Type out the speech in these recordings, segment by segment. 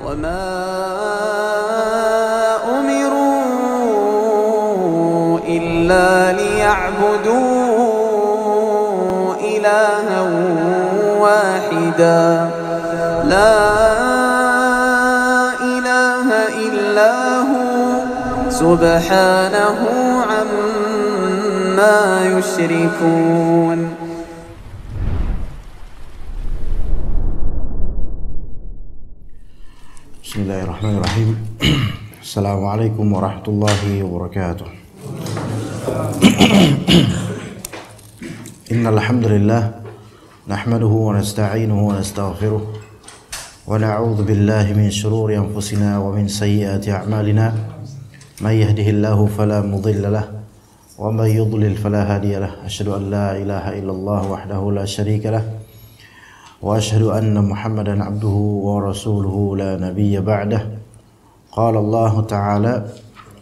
وما أمروا إلا ليعبدوا إلها واحدا لا إله إلا هو سبحانه عما يشركون. Bismillahirrahmanirrahim. Assalamualaikum warahmatullahi wabarakatuh. Innal hamdalillah nahmaduhu wa nasta'inuhu wa nastaghfiruh wa na'udzu billahi min shururi anfusina wa min sayyiati a'malina. May yahdihillahu fala mudilla lahu wa may yudlil fala hadiya lahu. Asyhadu an la ilaha illallah wahdahu la syarika lahu wa asyhadu anna Muhammadan abduhu wa rasuluhu la nabiyya ba'dah. Qala Allah Ta'ala,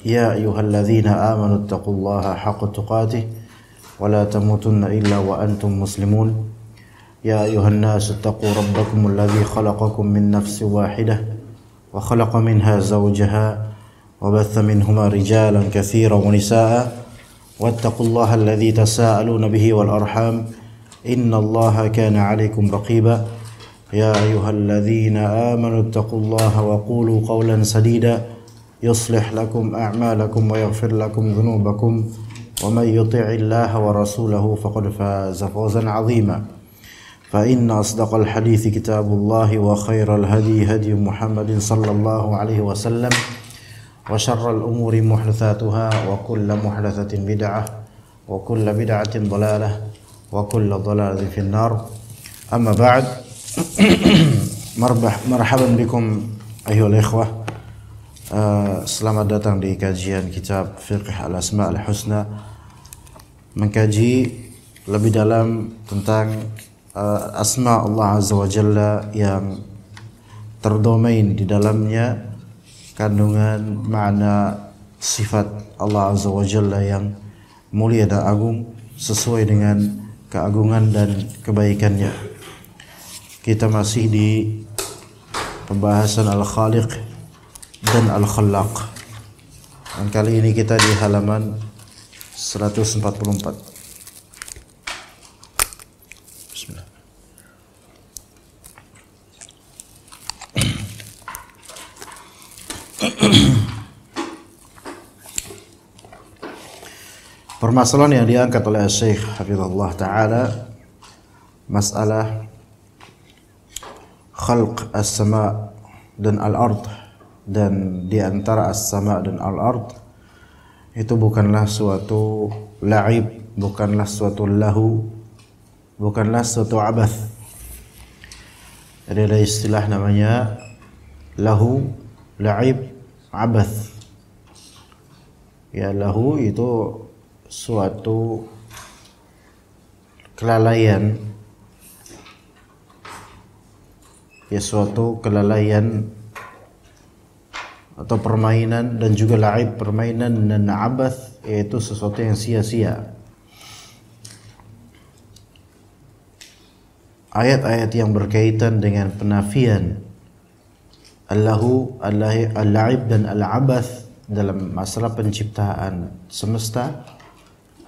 ya ayyuhalladzina amanu taqullaha haqqa tuqatih wa la tamutunna illa wa antum muslimun. Ya ayyuhan nasu taqu rabbakum alladzi khalaqakum min nafsin wahidah wa khalaqa minha zawjaha wa batha minhuma rijalan katsiran wa nisaa'a wattaqullaha alladzi tasaaluna bihi wal arham Inna Allaha kana 'alaikum raqiba. Ya ayyuhalladzina amanu taqullaha wa qulu qawlan sadida yuslih lakum a'malakum wa yaghfir lakum dhunubakum wa may yuti'illaha wa rasulahu faqad faza fawzan 'azima. Fa inna asdaqal hadithi kitabullahi wa khairal hadi hadi Muhammadin sallallahu alaihi wasallam wa syarral umuri muhdatsatuha wa kullu muhdatsatin bid'ah wa kullu bid'atin dhalalah wa kullu dhalalatin finnar. Amma ba'd. Marhaban bikum ayyuhal ikhwah. Selamat datang di kajian kitab Fiqh al-Asma' al-Husna, mengkaji lebih dalam tentang asma Allah Azza wa Jalla yang terdomain di dalamnya kandungan makna sifat Allah Azza wa Jalla yang mulia dan agung sesuai dengan keagungan dan kebaikannya. Kita masih di pembahasan Al-Khaliq dan Al-Khallaq. Dan kali ini kita di halaman 144. Bismillah. Permasalahan yang diangkat oleh Syekh Hafizahullah Ta'ala, masalah khalq as-sama' dan al-ard, dan di antara as-sama' dan al-ard itu bukanlah suatu la'ib, bukanlah suatu lahu, bukanlah suatu abath. Ada istilah namanya lahu, la'ib, abath. Ya, lahu itu suatu kelalaian, ya suatu kelalaian atau permainan, dan juga la'ib permainan, dan abath yaitu sesuatu yang sia-sia. Ayat-ayat yang berkaitan dengan penafian al-lahu, al-la'ib dan al-abath dalam masalah penciptaan semesta,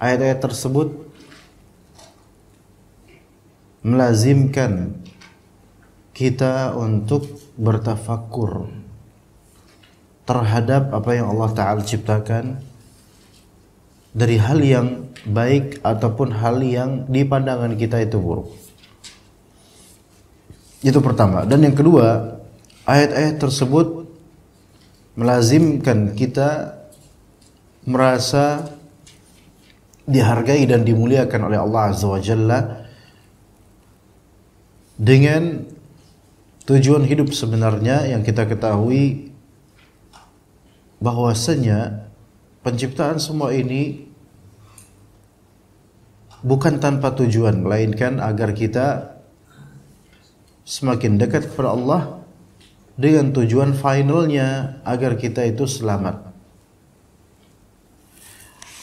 ayat-ayat tersebut melazimkan kita untuk bertafakkur terhadap apa yang Allah Ta'ala ciptakan dari hal yang baik ataupun hal yang di pandangan kita itu buruk. Itu pertama. Dan yang kedua, ayat-ayat tersebut melazimkan kita merasa dihargai dan dimuliakan oleh Allah Azza wa Jalla dengan tujuan hidup sebenarnya yang kita ketahui bahwasanya penciptaan semua ini bukan tanpa tujuan, melainkan agar kita semakin dekat kepada Allah dengan tujuan finalnya agar kita itu selamat.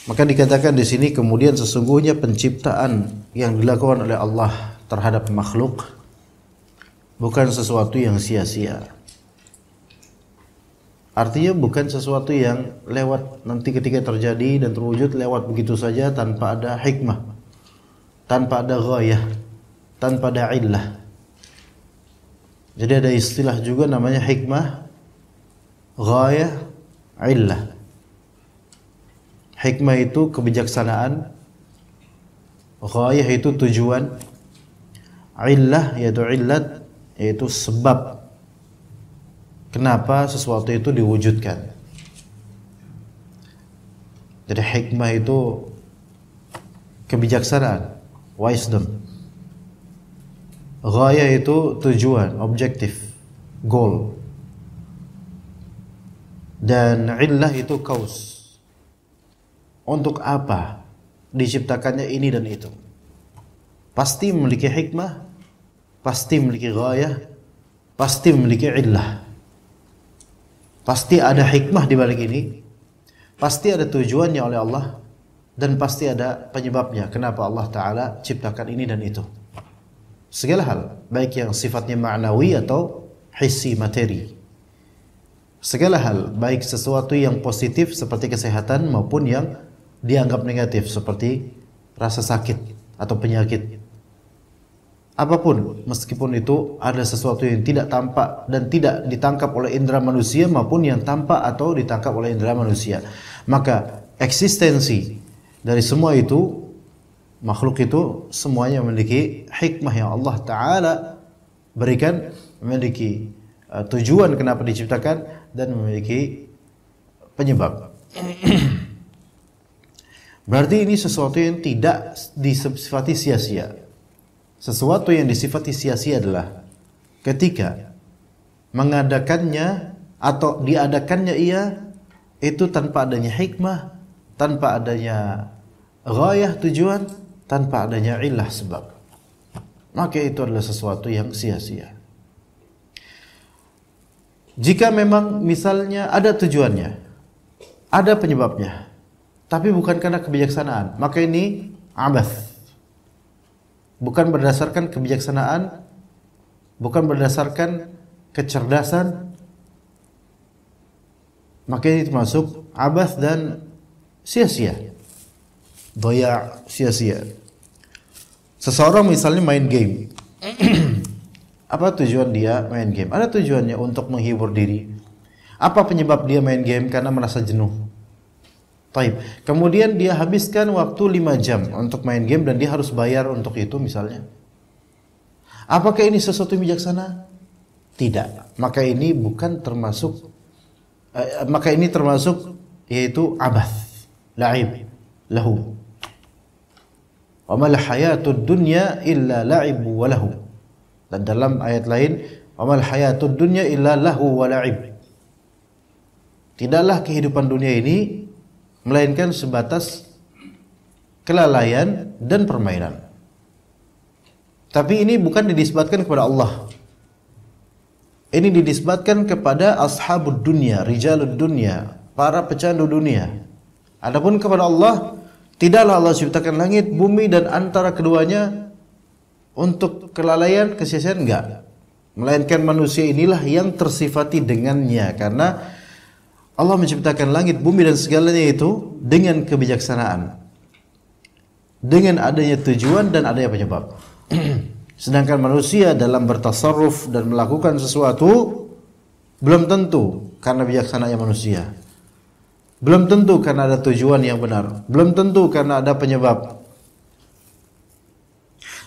Maka dikatakan di sini kemudian sesungguhnya penciptaan yang dilakukan oleh Allah terhadap makhluk bukan sesuatu yang sia-sia. Artinya bukan sesuatu yang lewat nanti ketika terjadi dan terwujud lewat begitu saja tanpa ada hikmah, tanpa ada ghayah, tanpa ada illah. Jadi ada istilah juga namanya hikmah, ghayah, illah. Hikmah itu kebijaksanaan, ghayah itu tujuan, illah yaitu illat, yaitu sebab kenapa sesuatu itu diwujudkan. Jadi hikmah itu kebijaksanaan, wisdom. Ghayah itu tujuan, objektif, goal. Dan illah itu cause. Untuk apa diciptakannya ini dan itu? Pasti memiliki hikmah, pasti memiliki ghayah, pasti memiliki illah. Pasti ada hikmah di balik ini, pasti ada tujuannya oleh Allah, dan pasti ada penyebabnya kenapa Allah Ta'ala ciptakan ini dan itu. Segala hal, baik yang sifatnya ma'nawi atau hissi, materi. Segala hal, baik sesuatu yang positif seperti kesehatan maupun yang dianggap negatif seperti rasa sakit atau penyakit. Apapun, meskipun itu ada sesuatu yang tidak tampak dan tidak ditangkap oleh indera manusia maupun yang tampak atau ditangkap oleh indera manusia. Maka eksistensi dari semua itu, makhluk itu semuanya memiliki hikmah yang Allah Ta'ala berikan, memiliki tujuan kenapa diciptakan, dan memiliki penyebab. Berarti ini sesuatu yang tidak disifati sia-sia. Sesuatu yang disifati sia-sia adalah ketika mengadakannya atau diadakannya ia itu tanpa adanya hikmah, tanpa adanya ghayah, tujuan, tanpa adanya illah, sebab. Maka itu adalah sesuatu yang sia-sia. Jika memang misalnya ada tujuannya, ada penyebabnya, tapi bukan karena kebijaksanaan, maka ini abath. Bukan berdasarkan kebijaksanaan, bukan berdasarkan kecerdasan, maka ini termasuk abath dan sia-sia. Doya, sia-sia. Seseorang misalnya main game. Apa tujuan dia main game? Ada tujuannya untuk menghibur diri. Apa penyebab dia main game? Karena merasa jenuh. Taib. Kemudian dia habiskan waktu 5 jam untuk main game dan dia harus bayar untuk itu misalnya. Apakah ini sesuatu yang bijaksana? Tidak. Maka ini bukan termasuk maka ini termasuk yaitu abath, la'ib, lahu. Wa mal hayatud dunya illa la'ib wa lahu. Dan dalam ayat lain, wa mal hayatud dunya illa lahu wa la'ib. Tidaklah kehidupan dunia ini melainkan sebatas kelalaian dan permainan. Tapi ini bukan dinisbatkan kepada Allah. Ini dinisbatkan kepada ashabud dunya, rijalud dunya, para pecandu dunia. Adapun kepada Allah, tidaklah Allah ciptakan langit, bumi dan antara keduanya untuk kelalaian, kesia-siaan, enggak. Melainkan manusia inilah yang tersifati dengannya, karena Allah menciptakan langit, bumi dan segalanya itu dengan kebijaksanaan, dengan adanya tujuan dan adanya penyebab. Sedangkan manusia dalam bertasarruf dan melakukan sesuatu belum tentu karena bijaksananya manusia, belum tentu karena ada tujuan yang benar, belum tentu karena ada penyebab.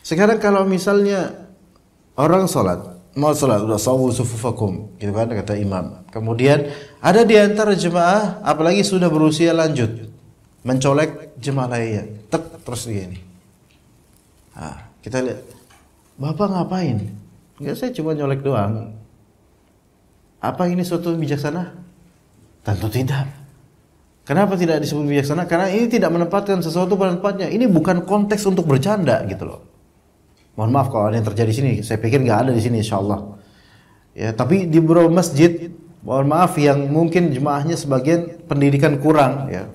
Sekarang kalau misalnya orang mau sholat, udah sawu sufufakum, gitu kan kata imam. Kemudian ada di antara jemaah, apalagi sudah berusia lanjut, mencolek jemaah lainnya, terus begini. Nah, kita lihat, bapak ngapain? Enggak, saya cuma nyolek doang. Apa ini suatu bijaksana? Tentu tidak. Kenapa tidak disebut bijaksana? Karena ini tidak menempatkan sesuatu pada tempatnya. Ini bukan konteks untuk bercanda gitu loh. Mohon maaf kalau ada yang terjadi di sini. Saya pikir nggak ada di sini, insyaallah. Ya, tapi di beberapa masjid, mohon maaf yang mungkin jemaahnya sebagian pendidikan kurang, ya,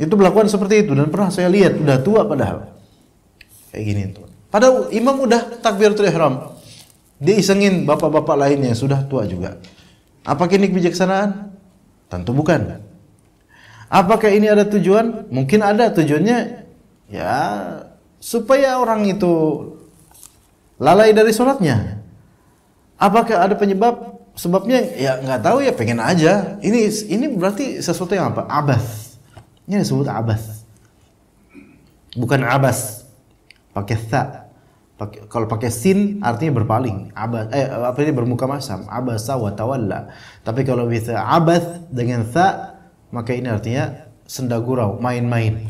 itu melakukan seperti itu dan pernah saya lihat udah tua padahal kayak gini tuh. Padahal imam udah takbiratul ihram, dia isengin bapak-bapak lainnya sudah tua juga. Apakah ini kebijaksanaan? Tentu bukan. Apakah ini ada tujuan? Mungkin ada tujuannya, ya supaya orang itu lalai dari sholatnya. Apakah ada penyebab? Sebabnya ya nggak tahu ya, pengen aja. Ini berarti sesuatu yang apa? Abas. Ini disebut abas. Bukan abas. Pakai tha. Kalau pakai sin artinya berpaling. Abas. Apa ini bermuka masam. Abasa wa tawalla. Tapi kalau bisa abas dengan tha, maka ini artinya senda gurau, main-main.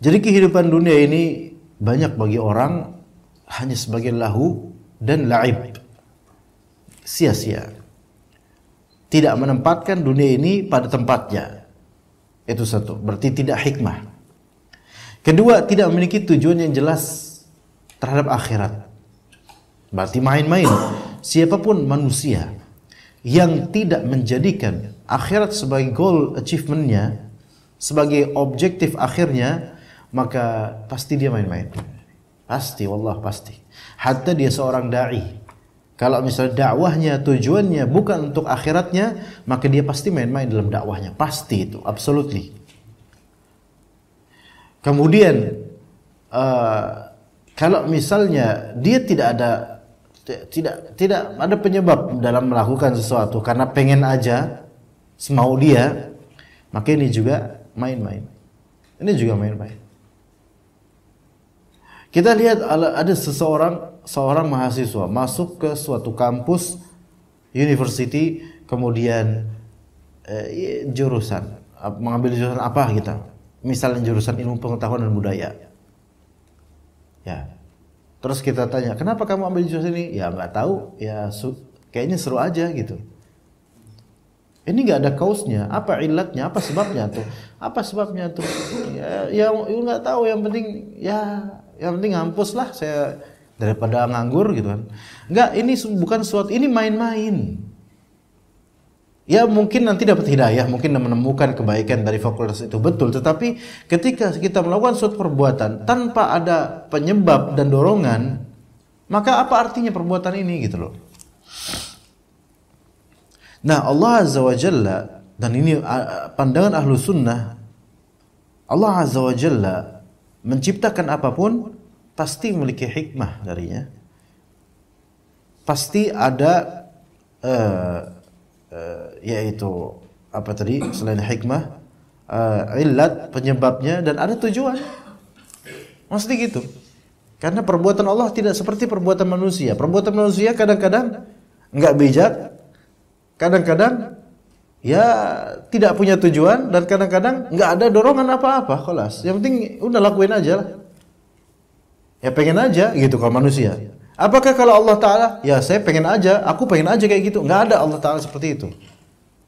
Jadi kehidupan dunia ini banyak bagi orang hanya sebagai lahu dan la'ib, sia-sia, tidak menempatkan dunia ini pada tempatnya. Itu satu, berarti tidak hikmah. Kedua, tidak memiliki tujuan yang jelas terhadap akhirat, berarti main-main. Siapapun manusia yang tidak menjadikan akhirat sebagai goal achievementnya, sebagai objektif akhirnya, maka pasti dia main-main. Pasti, wallah pasti. Hatta dia seorang da'i, kalau misalnya dakwahnya tujuannya bukan untuk akhiratnya, maka dia pasti main-main dalam dakwahnya. Pasti itu, absolutely. Kemudian kalau misalnya dia tidak ada penyebab dalam melakukan sesuatu karena pengen aja, semau dia, maka ini juga main-main. Ini juga main-main. Kita lihat ada seorang mahasiswa masuk ke suatu kampus university, kemudian jurusan, mengambil jurusan apa kita? Misalnya jurusan ilmu pengetahuan dan budaya. Ya. Terus kita tanya, "Kenapa kamu ambil jurusan ini?" "Ya nggak tahu, ya kayaknya seru aja gitu." Ini nggak ada kausnya, apa ilatnya, apa sebabnya tuh? Apa sebabnya tuh? Ya nggak tahu, yang penting yang penting ngampus lah saya daripada nganggur gitu kan. Enggak, ini bukan suatu, ini main-main. Ya mungkin nanti dapat hidayah, mungkin menemukan kebaikan dari fakultas itu, betul. Tetapi ketika kita melakukan suatu perbuatan tanpa ada penyebab dan dorongan, maka apa artinya perbuatan ini gitu loh. Nah, Allah Azza wa Jalla, dan ini pandangan ahlu sunnah, Allah Azza wa Jalla menciptakan apapun pasti memiliki hikmah darinya. Pasti ada yaitu apa tadi selain hikmah, illat, penyebabnya, dan ada tujuan. Mesti gitu. Karena perbuatan Allah tidak seperti perbuatan manusia. Perbuatan manusia kadang-kadang enggak bijak, kadang-kadang ya tidak punya tujuan, dan kadang-kadang nggak ada dorongan apa-apa. Kelas, yang penting udah lakuin aja lah. Ya pengen aja gitu kalau manusia. Apakah kalau Allah Ta'ala, ya saya pengen aja, aku pengen aja kayak gitu? Nggak ada Allah Ta'ala seperti itu.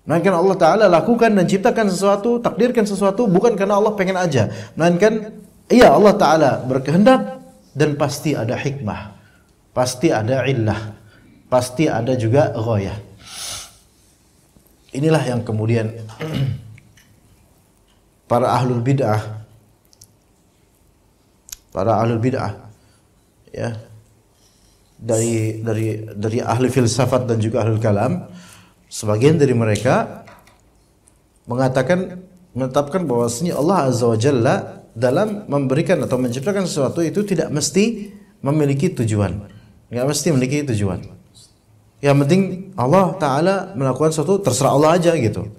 Melainkan Allah Ta'ala lakukan dan ciptakan sesuatu, takdirkan sesuatu bukan karena Allah pengen aja, melainkan iya Allah Ta'ala berkehendak, dan pasti ada hikmah, pasti ada illah, pasti ada juga ghayah. Inilah yang kemudian para ahlul bid'ah ya, dari ahli filsafat dan juga ahli kalam, sebagian dari mereka menetapkan bahwasanya Allah Azza wa Jalla dalam memberikan atau menciptakan sesuatu itu tidak mesti memiliki tujuan. Enggak mesti memiliki tujuan. Yang penting Allah Ta'ala melakukan sesuatu, terserah Allah aja gitu.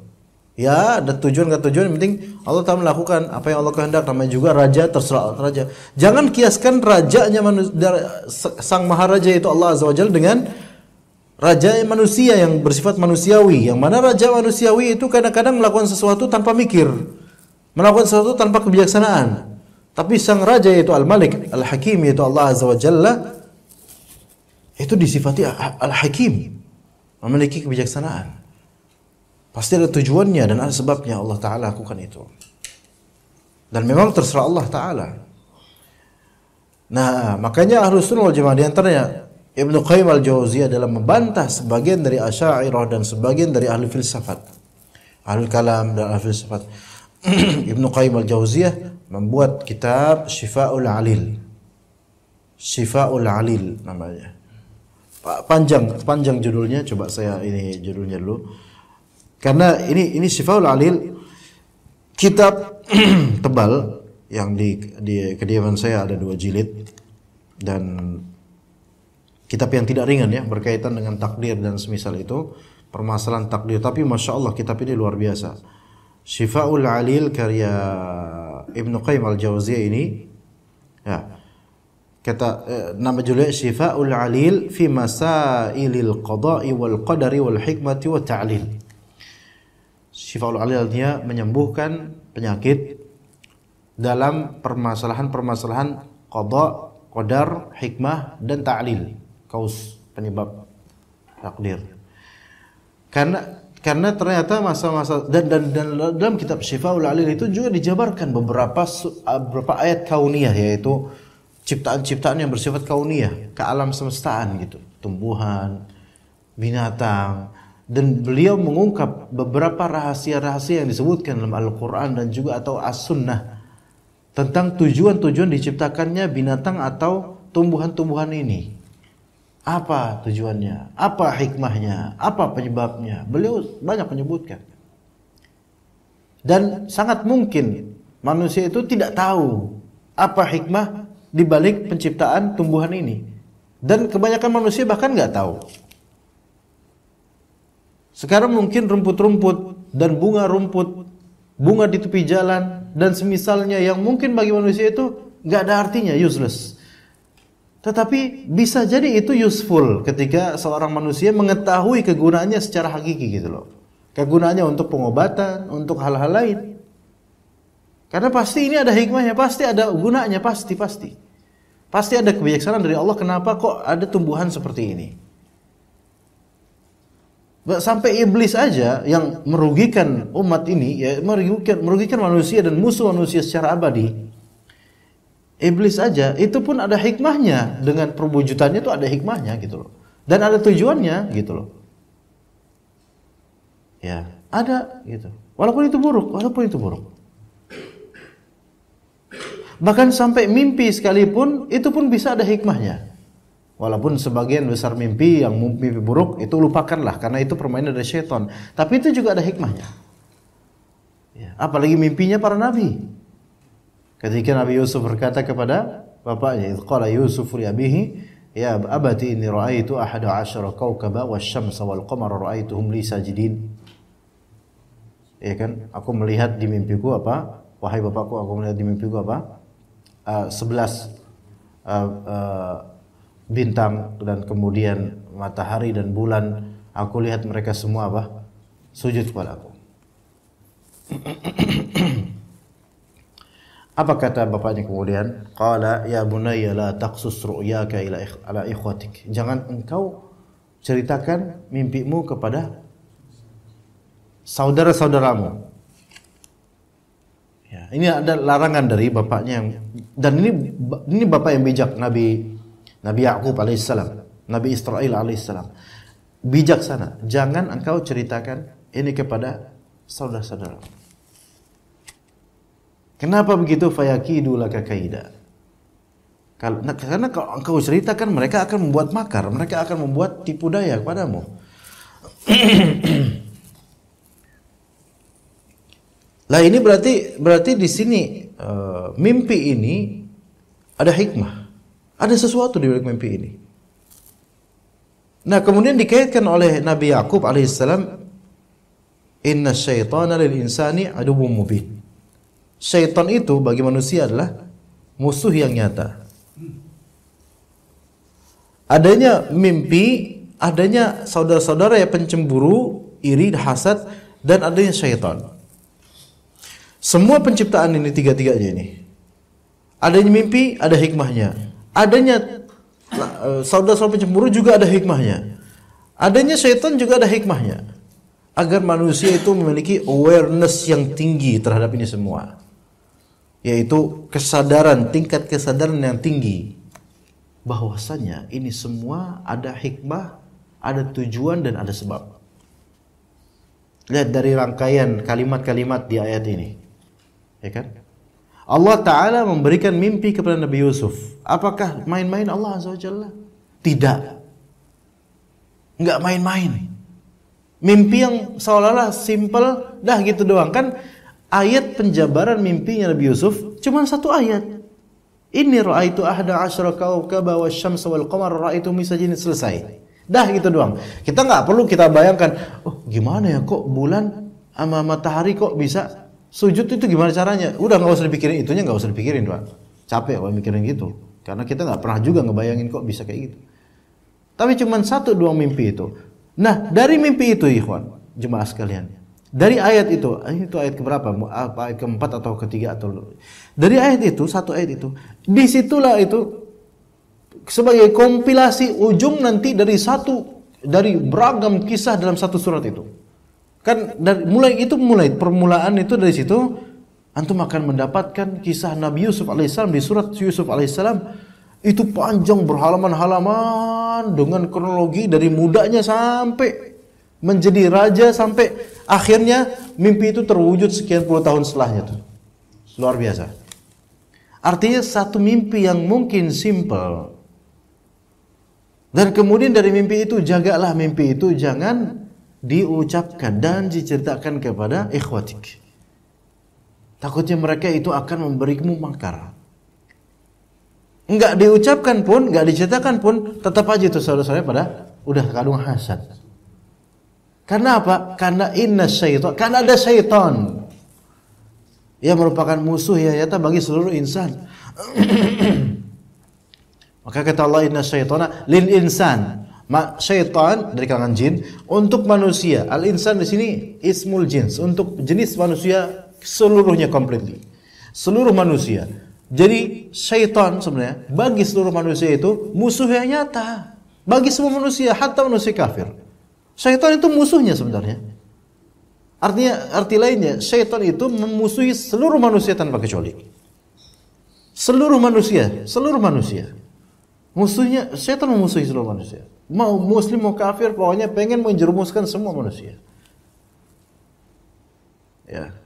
Ya ada tujuan nggak tujuan, yang penting Allah Ta'ala melakukan apa yang Allah kehendak. Namanya juga raja, terserah raja. Jangan kiaskan rajanya sang maharaja itu Allah Azza wa Jalla dengan raja manusia yang bersifat manusiawi. Yang mana raja manusiawi itu kadang-kadang melakukan sesuatu tanpa mikir, melakukan sesuatu tanpa kebijaksanaan. Tapi sang raja yaitu Al-Malik, Al-Hakim yaitu Allah Azza wa Jalla, itu disifati Al-Hakim, memiliki kebijaksanaan. Pasti ada tujuannya dan ada sebabnya Allah Ta'ala lakukan itu. Dan memang terserah Allah Ta'ala. Nah, makanya Ahlus Sunnah wal Jamaah, di antaranya Ibnu Qayyim al-Jauziyah dalam membantah sebagian dari Asy'ariyah dan sebagian dari ahli filsafat, ahli kalam dan ahli filsafat. Ibnu Qayyim al-Jauziyah membuat kitab Shifa'ul Alil. Shifa'ul Alil namanya. panjang judulnya, coba saya ini judulnya dulu. Karena ini Syifaul Alil, kitab tebal yang di kediaman saya ada 2 jilid, dan kitab yang tidak ringan ya, berkaitan dengan takdir dan semisal itu, permasalahan takdir. Tapi Masya Allah kitab ini luar biasa. Syifaul Alil karya Ibnu Qayyim Al-Jauziyah ini ya, nama judulnya Syifaul Alil fi Masailil Qada'i wal Qadari wal Hikmati wa Ta'lil. Syifaul Alil dia menyembuhkan penyakit dalam permasalahan qada, qadar, hikmah dan ta'lil, kaus penyebab takdir. Karena ternyata masa-masa dan dalam kitab Syifaul Alil itu juga dijabarkan beberapa ayat kauniyah, yaitu ciptaan-ciptaan yang bersifat kauniyah, ke alam semestaan gitu, tumbuhan, binatang, dan beliau mengungkap beberapa rahasia-rahasia yang disebutkan dalam Al-Qur'an dan juga atau As-Sunnah tentang tujuan-tujuan diciptakannya binatang atau tumbuhan-tumbuhan ini. Apa tujuannya? Apa hikmahnya? Apa penyebabnya? Beliau banyak menyebutkan. Dan sangat mungkin manusia itu tidak tahu apa hikmah di balik penciptaan tumbuhan ini. Dan kebanyakan manusia bahkan nggak tahu. Sekarang mungkin rumput-rumput dan bunga rumput, bunga di tepi jalan dan semisalnya yang mungkin bagi manusia itu nggak ada artinya, useless. Tetapi bisa jadi itu useful ketika seorang manusia mengetahui kegunaannya secara hakiki gitu loh. Kegunaannya untuk pengobatan, untuk hal-hal lain. Karena pasti ini ada hikmahnya, pasti ada gunanya, pasti. Pasti ada kebijaksanaan dari Allah kenapa kok ada tumbuhan seperti ini. Sampai iblis aja yang merugikan umat ini, ya merugikan manusia dan musuh manusia secara abadi. Iblis aja itu pun ada hikmahnya, dengan perwujudannya itu ada hikmahnya gitu loh. Dan ada tujuannya gitu loh. Ya, ada gitu. Walaupun itu buruk. Bahkan sampai mimpi sekalipun itu pun bisa ada hikmahnya. Walaupun sebagian besar mimpi yang mimpi buruk itu lupakanlah karena itu permainan dari syaitan. Tapi itu juga ada hikmahnya. Ya, apalagi mimpinya para nabi. Ketika Nabi Yusuf berkata kepada bapaknya, qala Yusuf li abihi, ya abati inni ra'aitu 11 kawkaba wasyamsa wal qamara ra'aituhum li sajidin. Ya kan? Aku melihat di mimpiku apa? Wahai bapakku, aku melihat di mimpiku apa? 11 bintang dan kemudian matahari dan bulan. Aku lihat mereka semua apa? Sujud kepada aku. Apa kata bapaknya kemudian? Qala ya bunayya la taqsus ru'yaka ala ikhwatik. Jangan engkau ceritakan mimpimu kepada saudara-saudaramu. Ya, ini ada larangan dari bapaknya dan ini bapak yang bijak, Nabi Yaqub alaihissalam, Nabi Israil alaihissalam. Bijaksana. Jangan engkau ceritakan ini kepada saudara-saudara. Kenapa begitu? Fayakidu laka kaida. Karena kalau engkau ceritakan mereka akan membuat makar, mereka akan membuat tipu daya kepadamu. Lah ini berarti di sini mimpi ini ada hikmah, ada sesuatu di balik mimpi ini. Nah kemudian dikaitkan oleh Nabi Yaqub alaihissalam, inna syaitana lil insani aduwwum mubin. Syaitan itu bagi manusia adalah musuh yang nyata. Adanya mimpi, adanya saudara-saudara yang pencemburu, iri, hasad, dan adanya syaitan. Semua penciptaan ini tiga-tiganya ini. Adanya mimpi, ada hikmahnya. Adanya saudara-saudara pencemburu juga ada hikmahnya. Adanya syaitan juga ada hikmahnya. Agar manusia itu memiliki awareness yang tinggi terhadap ini semua. Yaitu tingkat kesadaran yang tinggi. Bahwasanya ini semua ada hikmah, ada tujuan dan ada sebab. Lihat dari rangkaian kalimat-kalimat di ayat ini. Ya kan? Allah Ta'ala memberikan mimpi kepada Nabi Yusuf. Apakah main-main Allah Azza wa Jalla? Tidak. nggak main-main. Mimpi yang seolah-olah simple, dah gitu doang kan. Ayat penjabaran mimpinya Nabi Yusuf cuma satu ayat. Inni ra'aitu ahada asyara kawkaba wasyamsa wal qamara ra'aitu misajin, selesai. Dah gitu doang. Kita nggak perlu kita bayangkan, oh gimana ya kok bulan sama matahari kok bisa sujud, itu gimana caranya? Udah nggak usah dipikirin itunya, nggak usah dipikirin, Pak. Capek kalau mikirin gitu. Karena kita nggak pernah juga ngebayangin kok bisa kayak gitu. Tapi cuma satu dua mimpi itu. Nah, dari mimpi itu, ikhwan, jemaah sekalian. Dari ayat itu ayat keberapa? Apa ayat keempat atau ketiga atau dari ayat itu, satu ayat itu, disitulah itu sebagai kompilasi ujung nanti dari beragam kisah dalam satu surat itu. Kan mulai permulaan itu dari situ antum akan mendapatkan kisah Nabi Yusuf alaihissalam di surat Yusuf alaihissalam. Itu panjang berhalaman-halaman dengan kronologi dari mudanya sampai menjadi raja sampai akhirnya mimpi itu terwujud sekian puluh tahun setelahnya tuh. Luar biasa. Artinya satu mimpi yang mungkin simple. Dan kemudian dari mimpi itu jagalah mimpi itu jangan diucapkan dan diceritakan kepada ikhwatik. Takutnya mereka itu akan memberimu makar. Enggak diucapkan pun, enggak diceritakan pun, tetap aja itu saudara-saudara pada udah kadung hasad. Karena apa? Karena karena ada syaitan yang merupakan musuh ya nyata bagi seluruh insan. Maka kata Allah, inna syaitana lil insan. Syaitan dari kalangan jin untuk manusia. Al insan di sini ismul jins, untuk jenis manusia seluruhnya completely. Seluruh manusia. Jadi syaitan sebenarnya bagi seluruh manusia itu musuh yang nyata. Bagi semua manusia, hatta manusia kafir. Syaitan itu musuhnya sebenarnya. Artinya, arti lainnya, syaitan itu memusuhi seluruh manusia tanpa kecuali. Seluruh manusia. Musuhnya, syaitan memusuhi seluruh manusia. Mau muslim, mau kafir, pokoknya pengen menjerumuskan semua manusia. Ya.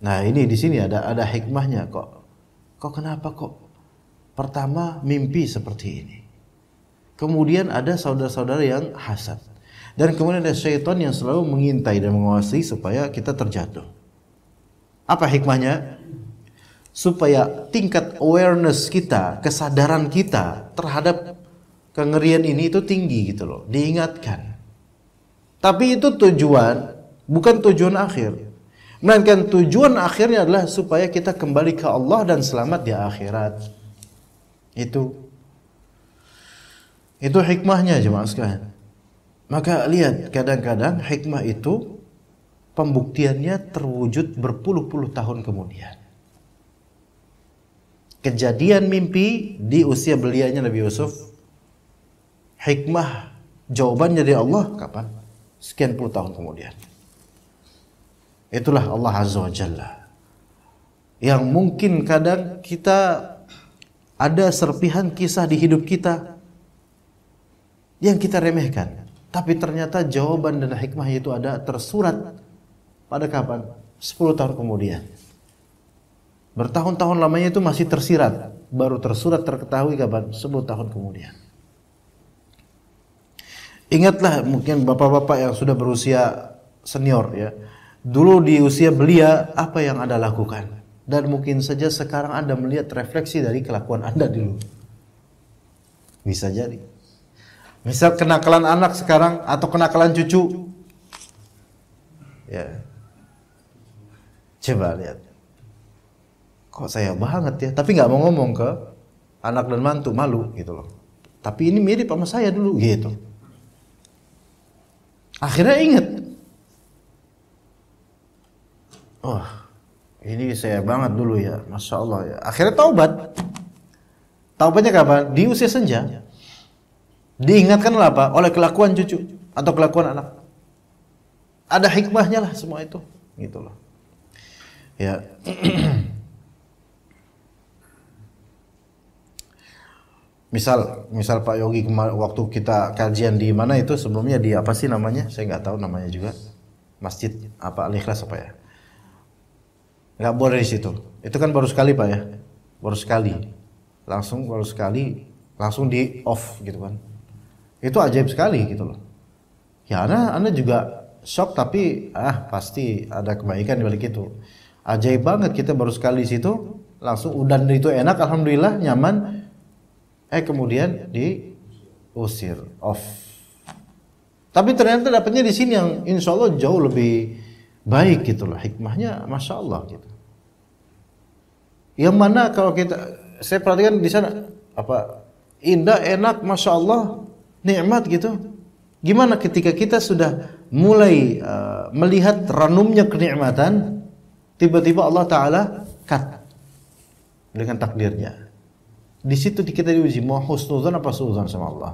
Nah ini di sini ada hikmahnya kok. Kok kenapa kok? Pertama mimpi seperti ini. Kemudian ada saudara-saudara yang hasad. Dan kemudian ada syaitan yang selalu mengintai dan menguasai supaya kita terjatuh. Apa hikmahnya? Supaya tingkat awareness kita, kesadaran kita terhadap kengerian ini itu tinggi gitu loh. Diingatkan. Tapi itu tujuan, bukan tujuan akhir. Melainkan tujuan akhirnya adalah supaya kita kembali ke Allah dan selamat di akhirat. Itu hikmahnya jemaah sekalian. Maka lihat, kadang-kadang hikmah itu pembuktiannya terwujud berpuluh-puluh tahun kemudian. Kejadian mimpi di usia belianya Nabi Yusuf, hikmah jawabannya dari Allah kapan? Sekian puluh tahun kemudian. Itulah Allah Azza wa Jalla. Yang mungkin kadang kita ada serpihan kisah di hidup kita yang kita remehkan. Tapi ternyata jawaban dan hikmahnya itu ada tersurat pada kapan? 10 tahun kemudian. Bertahun-tahun lamanya itu masih tersirat. Baru tersurat terketahui kapan? 10 tahun kemudian. Ingatlah mungkin bapak-bapak yang sudah berusia senior ya. Dulu di usia belia apa yang Anda lakukan? Dan mungkin saja sekarang Anda melihat refleksi dari kelakuan Anda dulu. Bisa jadi. Misal kenakalan anak sekarang atau kenakalan cucu. Ya. Coba lihat. Kok saya banget ya, tapi nggak mau ngomong ke anak dan mantu, malu gitu loh. Tapi ini mirip sama saya dulu gitu. Akhirnya ingat. Oh, ini saya banget dulu ya, Masya Allah ya. Akhirnya taubat. Taubatnya kapan? Di usia senja. Diingatkan apa? Oleh kelakuan cucu atau kelakuan anak. Ada hikmahnya lah semua itu, gitu loh. Ya. Misal Pak Yogi waktu kita kajian di mana itu sebelumnya di apa sih namanya? Saya nggak tahu namanya juga. Masjid apa Al-Ikhlas apa ya? Nggak boleh di situ. Itu kan baru sekali Pak ya, baru sekali, langsung di off gitu kan. Itu ajaib sekali gitu loh. Ya Anda juga shock, tapi pasti ada kebaikan di balik itu. Ajaib banget, kita baru sekali di situ langsung udan itu enak, alhamdulillah nyaman. Kemudian diusir off. Tapi ternyata dapatnya di sini yang insya Allah jauh lebih baik gitu loh. Hikmahnya masya Allah gitu. Yang mana kalau saya perhatikan di sana indah, enak, masya Allah, nikmat gitu. Gimana ketika kita sudah mulai melihat ranumnya kenikmatan, tiba-tiba Allah Ta'ala cut dengan takdirnya. Di situ kita diuji mau husnuzan apa suudzon sama Allah.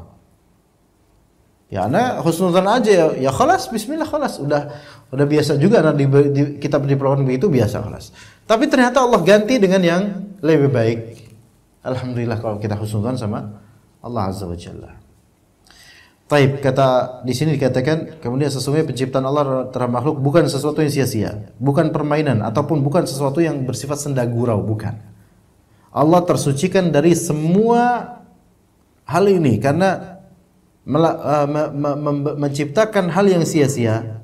Ya husnuzan aja ya khalas, bismillah khalas, udah biasa juga kita diperlakukan begitu, biasa khalas. Tapi ternyata Allah ganti dengan yang lebih baik. Alhamdulillah kalau kita husnuzan sama Allah Azza wa Jalla. Taib, di sini dikatakan kemudian sesungguhnya penciptaan Allah terhadap makhluk bukan sesuatu yang sia-sia, bukan permainan ataupun bukan sesuatu yang bersifat senda gurau, bukan. Allah tersucikan dari semua hal ini karena menciptakan hal yang sia-sia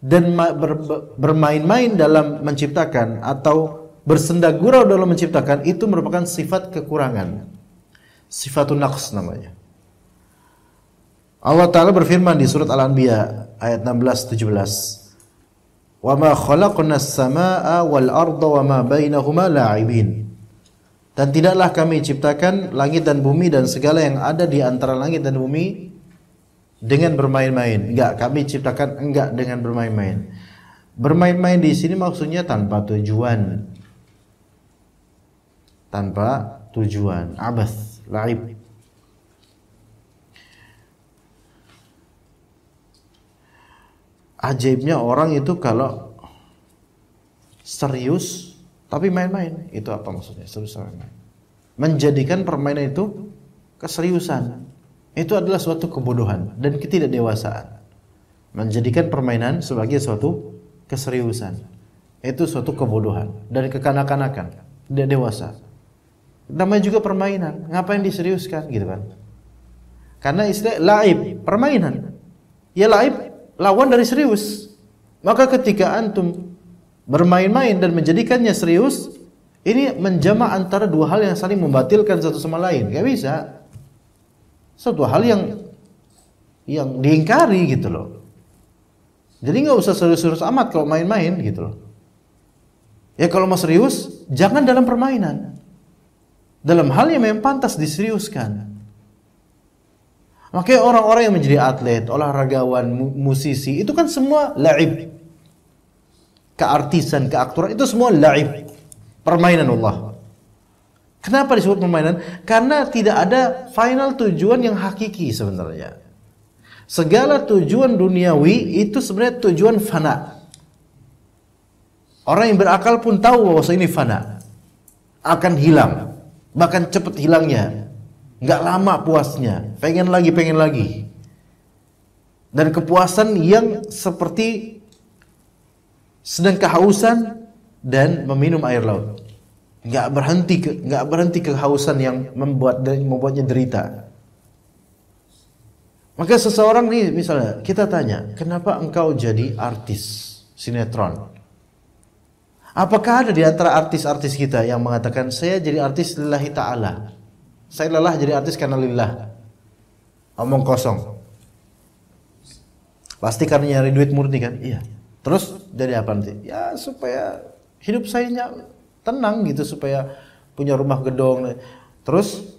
dan bermain-main dalam menciptakan atau bersenda gurau dalam menciptakan itu merupakan sifat kekurangan. Sifatun naqs namanya. Allah Ta'ala berfirman di surat Al-Anbiya ayat 16-17. "Wa ma khalaqnas samaa'a wal arda wa ma bainahuma la'ibin." Dan tidaklah kami ciptakan langit dan bumi dan segala yang ada di antara langit dan bumi dengan bermain-main. Enggak, kami ciptakan enggak dengan bermain-main. Bermain-main di sini maksudnya tanpa tujuan. Tanpa tujuan, abath, la'ib. Ajaibnya orang itu kalau serius tapi main-main, itu apa maksudnya? Serius main-main. Menjadikan permainan itu keseriusan. Itu adalah suatu kebodohan dan ketidakdewasaan. Menjadikan permainan sebagai suatu keseriusan. Itu suatu kebodohan dan kekanak-kanakan, tidak dewasa. Namanya juga permainan, ngapain diseriuskan gitu kan? Karena istilah laib, permainan. Ya laib, lawan dari serius. Maka ketika antum bermain-main dan menjadikannya serius, ini menjamak antara dua hal yang saling membatilkan satu sama lain. Gak bisa. Satu hal yang diingkari gitu loh. Jadi gak usah serius-serius amat kalau main-main gitu loh. Ya kalau mau serius, jangan dalam permainan. Dalam hal yang memang pantas diseriuskan. Makanya orang-orang yang menjadi atlet, olahragawan, musisi, itu kan semua laib. Keartisan, keaktoran, itu semua laib. Permainan Allah. Kenapa disebut permainan? Karena tidak ada final tujuan yang hakiki sebenarnya. Segala tujuan duniawi itu sebenarnya tujuan fana. Orang yang berakal pun tahu bahwa ini fana. Akan hilang. Bahkan cepat hilangnya. Nggak lama puasnya. Pengen lagi. Dan kepuasan yang seperti sedang kehausan dan meminum air laut. Nggak berhenti kehausan yang membuatnya derita. Maka seseorang nih misalnya kita tanya, kenapa engkau jadi artis sinetron? Apakah ada di antara artis-artis kita yang mengatakan saya jadi artis lillahi ta'ala? Saya lelah jadi artis karena lillah. Omong kosong. Pasti karena nyari duit murni kan? Iya. Terus jadi apa nanti? Ya supaya hidup saya tenang gitu, supaya punya rumah gedong. Terus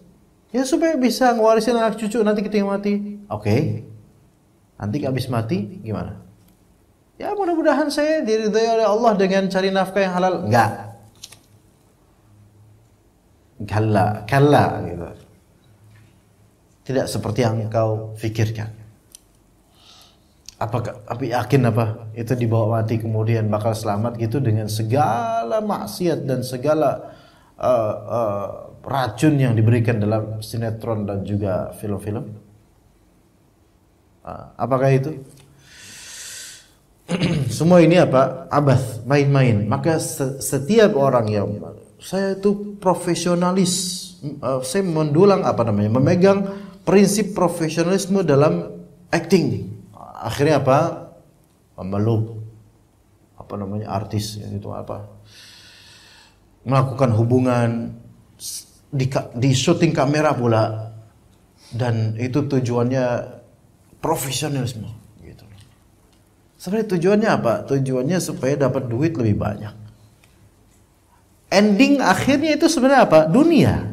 ya supaya bisa ngewarisin anak cucu nanti ketika mati. Oke. Nanti habis mati gimana? Ya mudah-mudahan saya diridhai oleh Allah dengan cari nafkah yang halal. Enggak. Kalla gitu. Tidak seperti yang engkau fikirkan. Apakah yakin itu dibawa mati kemudian bakal selamat gitu dengan segala maksiat dan segala racun yang diberikan dalam sinetron dan juga film-film? Apakah itu? Semua ini abath, main-main. Maka setiap orang yang saya itu profesionalis, saya mendulang memegang prinsip profesionalisme dalam acting. Akhirnya apa? Memeluk artis itu apa? Melakukan hubungan di syuting kamera pula, dan itu tujuannya profesionalisme gitu. Sebenarnya tujuannya apa? Tujuannya supaya dapat duit lebih banyak. Ending akhirnya itu sebenarnya apa? Dunia.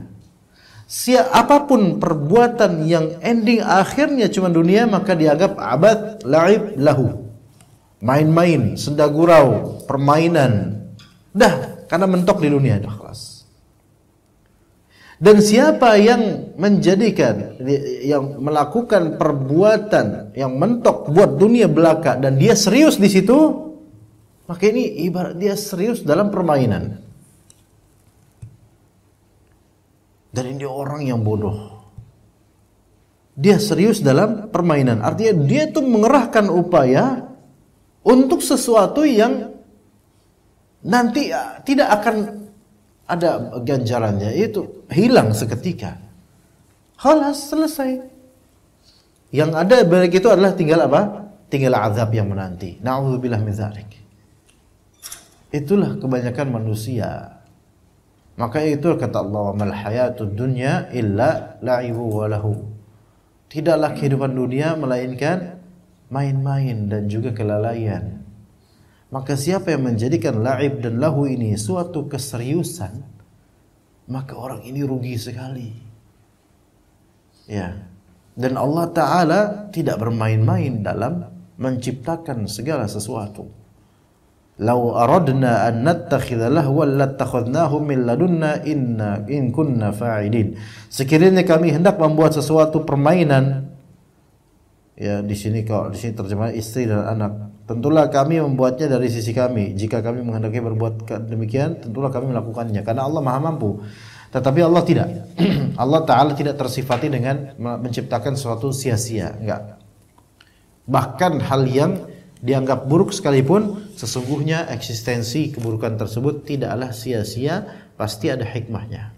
Apapun perbuatan yang ending akhirnya cuma dunia, maka dianggap abad, la'ib, lahu. Main-main, senda gurau, permainan. Dah, karena mentok di dunia, dah kelas. Dan siapa yang menjadikan, yang melakukan perbuatan yang mentok buat dunia belaka dan dia serius di situ, maka ini ibarat dia serius dalam permainan. Dan ini orang yang bodoh. Dia serius dalam permainan. Artinya dia tuh mengerahkan upaya untuk sesuatu yang nanti tidak akan ada ganjarannya, itu hilang seketika. Khalas, selesai. Yang ada balik itu adalah tinggal apa? Tinggal azab yang menanti. Na'udzubillah min dzalik. Itulah kebanyakan manusia. Maka itu kata Allah, mal hayatud dunya illa la'ibu wa lahu. Tidaklah kehidupan dunia melainkan main-main dan juga kelalaian. Maka siapa yang menjadikan la'ib dan lahu ini suatu keseriusan, maka orang ini rugi sekali. Ya. Dan Allah Ta'ala tidak bermain-main dalam menciptakan segala sesuatu. Lau aradna an nattakhidha lahwan lattakhadnahu min ladunna in kunna fa'ilin. Sekiranya kami hendak membuat sesuatu permainan, ya di sini terjemah istri dan anak, tentulah kami membuatnya dari sisi kami. Jika kami menghendaki berbuat demikian, tentulah kami melakukannya, karena Allah Maha mampu. Tetapi Allah tidak. Allah Ta'ala tidak tersifati dengan menciptakan sesuatu sia-sia, enggak. Bahkan hal yang dianggap buruk sekalipun, sesungguhnya eksistensi keburukan tersebut tidaklah sia-sia, pasti ada hikmahnya.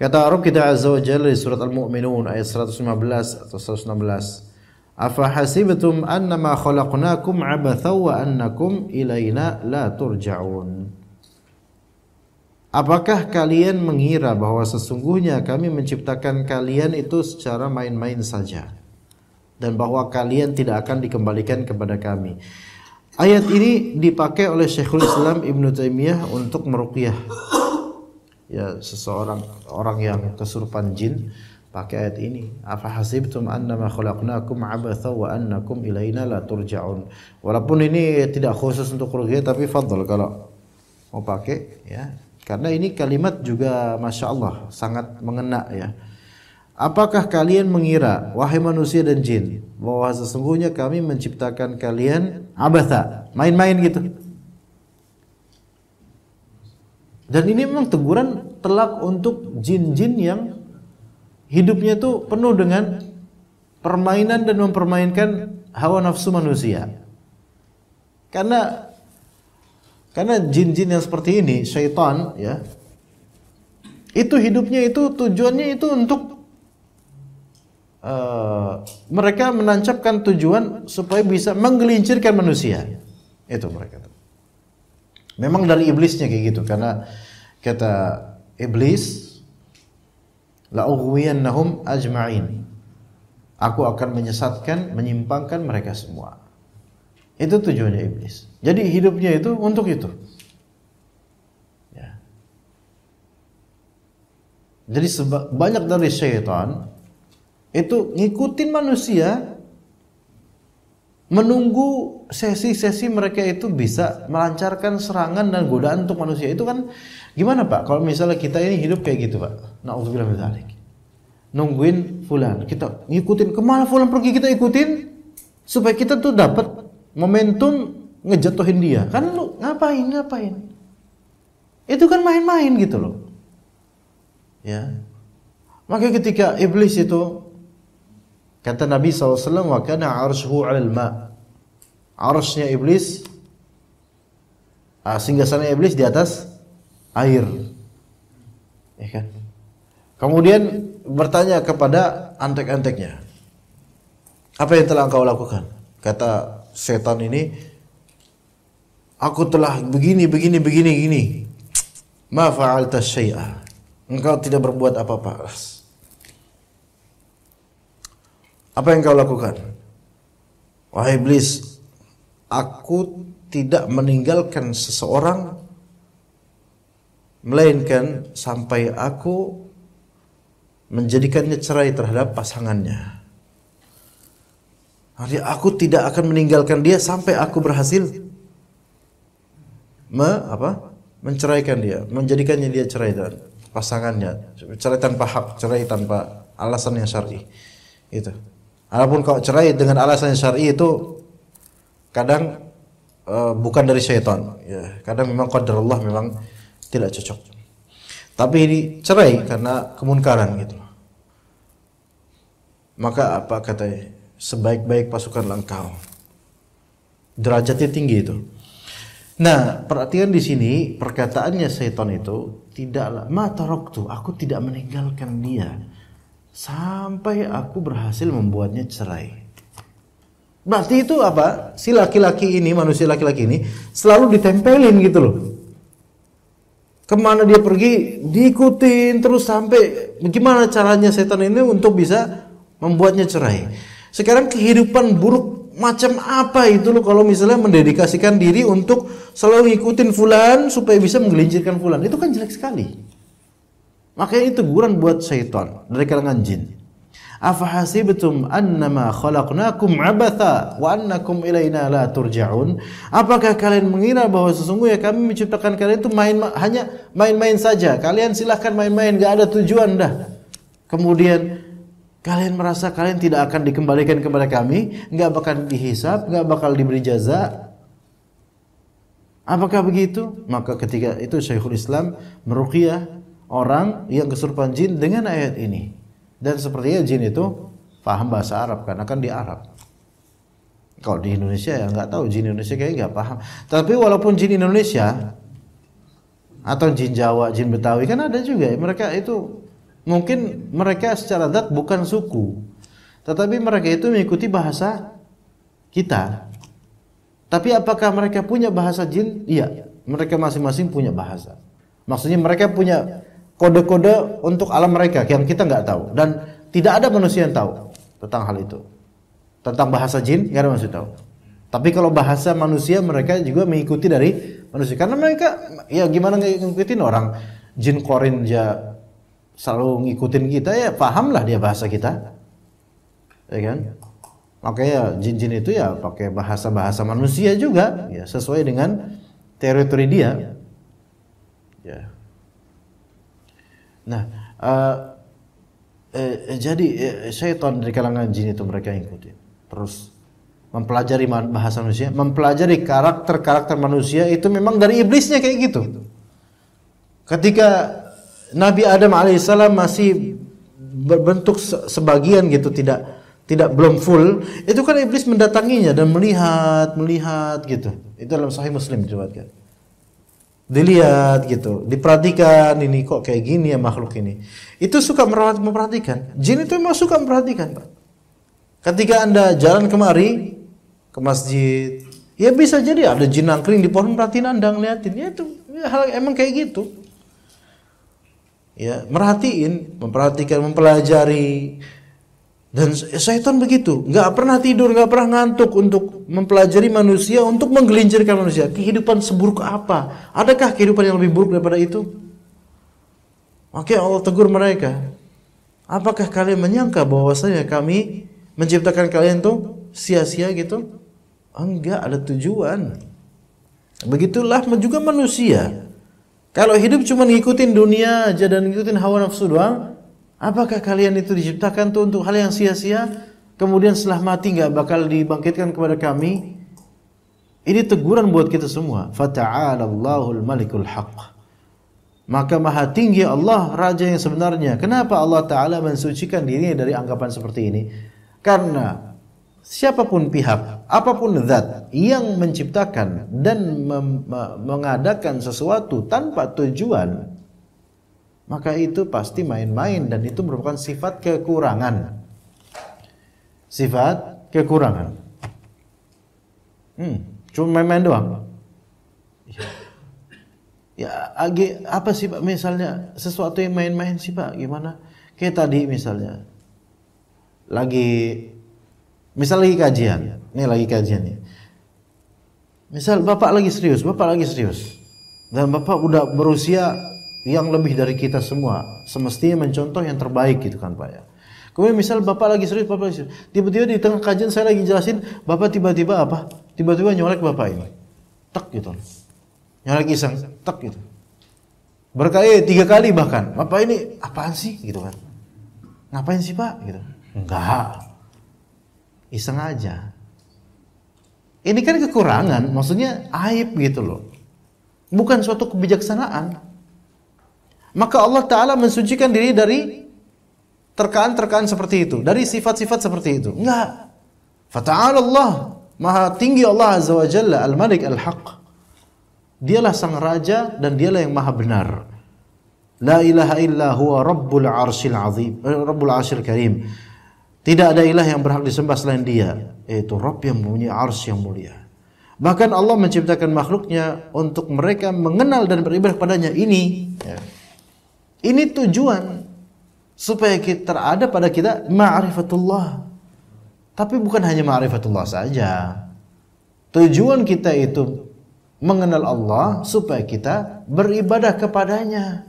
Kata Rabb kita Azza wa Jalla di surat Al-Mu'minun ayat 115 atau 116. Afa hasibtum annama khalaqnakum abatha wa annakum ilaina la turja'un. Apakah kalian mengira bahwa sesungguhnya kami menciptakan kalian itu secara main-main saja, dan bahwa kalian tidak akan dikembalikan kepada kami? Ayat ini dipakai oleh Syekhul Islam Ibnu Taimiyah untuk meruqyah, ya, orang yang kesurupan jin, pakai ayat ini. Afa hasibtum annama khalaqnakum abatha wa annakum ilaina la turja'un. Walaupun ini tidak khusus untuk ruqyah, tapi fadhal kalau mau pakai, ya. Karena ini kalimat juga Masya Allah sangat mengena, ya. Apakah kalian mengira, wahai manusia dan jin, bahwa sesungguhnya kami menciptakan kalian abatha, main-main gitu? Dan ini memang teguran telak untuk jin-jin yang hidupnya tuh penuh dengan permainan dan mempermainkan hawa nafsu manusia. Karena jin-jin yang seperti ini, syaitan, ya, itu hidupnya itu tujuannya itu untuk mereka menancapkan tujuan supaya bisa menggelincirkan manusia. Itu mereka. Memang dari iblisnya kayak gitu, karena kata iblis, la ughwiyannahum ajma'in. Aku akan menyesatkan, menyimpangkan mereka semua. Itu tujuannya iblis. Jadi hidupnya itu untuk itu. Ya. Jadi banyak dari syaitan itu ngikutin manusia, menunggu sesi-sesi mereka itu bisa melancarkan serangan dan godaan untuk manusia. Itu kan gimana Pak? Kalau misalnya kita ini hidup kayak gitu Pak, na'udzubillah min dzalik, nungguin fulan, kita ngikutin kemana fulan pergi, kita ikutin supaya kita tuh dapat momentum ngejatuhin dia. Kan lu ngapain? Itu kan main-main gitu loh. Ya. Maka ketika iblis itu, kata Nabi SAW, wa kana arshuhu 'alal ma'. Arsy-nya iblis, singgasana iblis di atas air. Ya kan? Kemudian bertanya kepada antek-anteknya, apa yang telah engkau lakukan? Kata setan ini, aku telah begini. Ma fa'alta syai'a. Engkau tidak berbuat apa-apa. Apa yang kau lakukan? Wahai iblis, aku tidak meninggalkan seseorang melainkan sampai aku menjadikannya cerai terhadap pasangannya. Artinya aku tidak akan meninggalkan dia sampai aku berhasil menceraikan dia, menjadikannya dia cerai dan pasangannya, cerai tanpa hak, cerai tanpa alasan yang syar'i. Itu. Adapun kalau cerai dengan alasan yang syar'i itu kadang bukan dari syaitan, ya. Kadang memang qadarullah memang tidak cocok. Tapi ini cerai karena kemunkaran gitu. Maka apa katanya? Sebaik-baik pasukanlah engkau. Derajatnya tinggi itu. Nah, perhatikan di sini perkataannya syaitan itu tidaklah ma taraktu, aku tidak meninggalkan dia sampai aku berhasil membuatnya cerai. Berarti itu apa? Si laki-laki ini, manusia laki-laki ini selalu ditempelin gitu loh. Kemana dia pergi diikutin terus sampai gimana caranya setan ini untuk bisa membuatnya cerai. Sekarang kehidupan buruk macam apa itu loh kalau misalnya mendedikasikan diri untuk selalu ngikutin fulan supaya bisa menggelincirkan fulan. Itu kan jelek sekali. Makanya itu teguran buat syaitan dari kalangan jin. Afahasibtum annama khalaqnakum abatha wa annakum ilaina la turja'un? Apakah kalian mengira bahwa sesungguhnya kami menciptakan kalian itu hanya main-main saja? Kalian silahkan main-main, gak ada tujuan dah. Kemudian kalian merasa kalian tidak akan dikembalikan kepada kami, nggak bakal dihisab, nggak bakal diberi jaza. Apakah begitu? Maka ketika itu Syekhul Islam meruqyah orang yang kesurupan jin dengan ayat ini. Dan sepertinya jin itu paham bahasa Arab karena kan di Arab. Kalau di Indonesia ya nggak tahu, jin Indonesia kayaknya nggak paham. Tapi walaupun jin Indonesia atau jin Jawa, jin Betawi kan ada juga. Mereka itu mungkin mereka secara zat bukan suku, tetapi mereka itu mengikuti bahasa kita. Tapi apakah mereka punya bahasa jin? Iya, mereka masing-masing punya bahasa. Maksudnya mereka punya kode-kode untuk alam mereka yang kita nggak tahu, dan tidak ada manusia yang tahu tentang hal itu. Tentang bahasa jin, nggak ada manusia tahu. Tapi kalau bahasa manusia mereka juga mengikuti dari manusia, karena mereka ya gimana ngikutin orang jin Korin aja selalu ngikutin kita, ya pahamlah dia bahasa kita, ya kan? Makanya jin-jin itu ya pakai bahasa-bahasa manusia juga, ya sesuai dengan teritori dia. Ya. Nah, jadi syaitan dari kalangan jin itu mereka ngikutin, terus mempelajari bahasa manusia, mempelajari karakter manusia itu memang dari iblisnya kayak gitu. Ketika Nabi Adam alaihissalam masih berbentuk sebagian gitu, tidak belum full, itu kan iblis mendatanginya dan melihat gitu. Itu dalam Sahih Muslim diriwayatkan. Dilihat gitu, diperhatikan, ini kok kayak gini ya makhluk ini. Itu suka memperhatikan. Jin itu memang suka memperhatikan, Pak. Ketika Anda jalan kemari ke masjid, ya bisa jadi ada jin nangkring di pohon merhatiin Anda, ngeliatin. Ya itu ya, hal emang kayak gitu. Ya, memperhatikan, mempelajari. Dan syaitan begitu, nggak pernah tidur, nggak pernah ngantuk untuk mempelajari manusia, untuk menggelincirkan manusia. Kehidupan seburuk apa? Adakah kehidupan yang lebih buruk daripada itu? Makanya Allah tegur mereka. Apakah kalian menyangka bahwasanya kami menciptakan kalian tuh sia-sia gitu? Enggak, ada tujuan. Begitulah juga manusia. Kalau hidup cuma ngikutin dunia aja dan ngikutin hawa nafsu doang, apakah kalian itu diciptakan tuh untuk hal yang sia-sia? Kemudian setelah mati nggak bakal dibangkitkan kepada kami? Ini teguran buat kita semua. Fata'ala Allahul Malikul Haqq. Maka maha tinggi Allah, Raja yang sebenarnya. Kenapa Allah Ta'ala mensucikan dirinya dari anggapan seperti ini? Karena siapapun pihak, apapun zat yang menciptakan dan mengadakan sesuatu tanpa tujuan, maka itu pasti main-main dan itu merupakan sifat kekurangan. Sifat kekurangan. Cuma main-main doang. Ya, apa sih Pak? Misalnya sesuatu yang main-main sih Pak, gimana? Kayak tadi misalnya, misal lagi kajian, nih lagi kajian nih. Misal Bapak lagi serius, dan Bapak udah berusia yang lebih dari kita semua, semestinya mencontoh yang terbaik gitu kan Pak ya. Kemudian misal Bapak lagi serius, tiba-tiba di tengah kajian saya lagi jelasin, Bapak tiba-tiba apa? Tiba-tiba nyolek Bapak ini, tek gitu, nyolek iseng, tek gitu, berkali 3 kali bahkan. Bapak ini apaan sih gitu kan? Ngapain sih Pak gitu? Enggak, iseng aja. Ini kan kekurangan, maksudnya aib gitu loh, bukan suatu kebijaksanaan. Maka Allah Ta'ala mensucikan diri dari terkaan-terkaan seperti itu, dari sifat-sifat seperti itu. Enggak. Fata'ala Allah, maha tinggi Allah Azza wa Jalla, Al-Malik Al-Haq. Dialah sang raja dan dialah yang maha benar. La ilaha illa huwa Rabbul Arsyil Azim, Rabbul Arsyil Karim. Tidak ada ilah yang berhak disembah selain Dia, yaitu Rabb yang mempunyai arsy yang mulia. Bahkan Allah menciptakan makhluknya untuk mereka mengenal dan beribadah padanya. Ini tujuan supaya kita ada pada kita ma'rifatullah. Tapi bukan hanya ma'rifatullah saja. Tujuan kita itu mengenal Allah supaya kita beribadah kepadanya.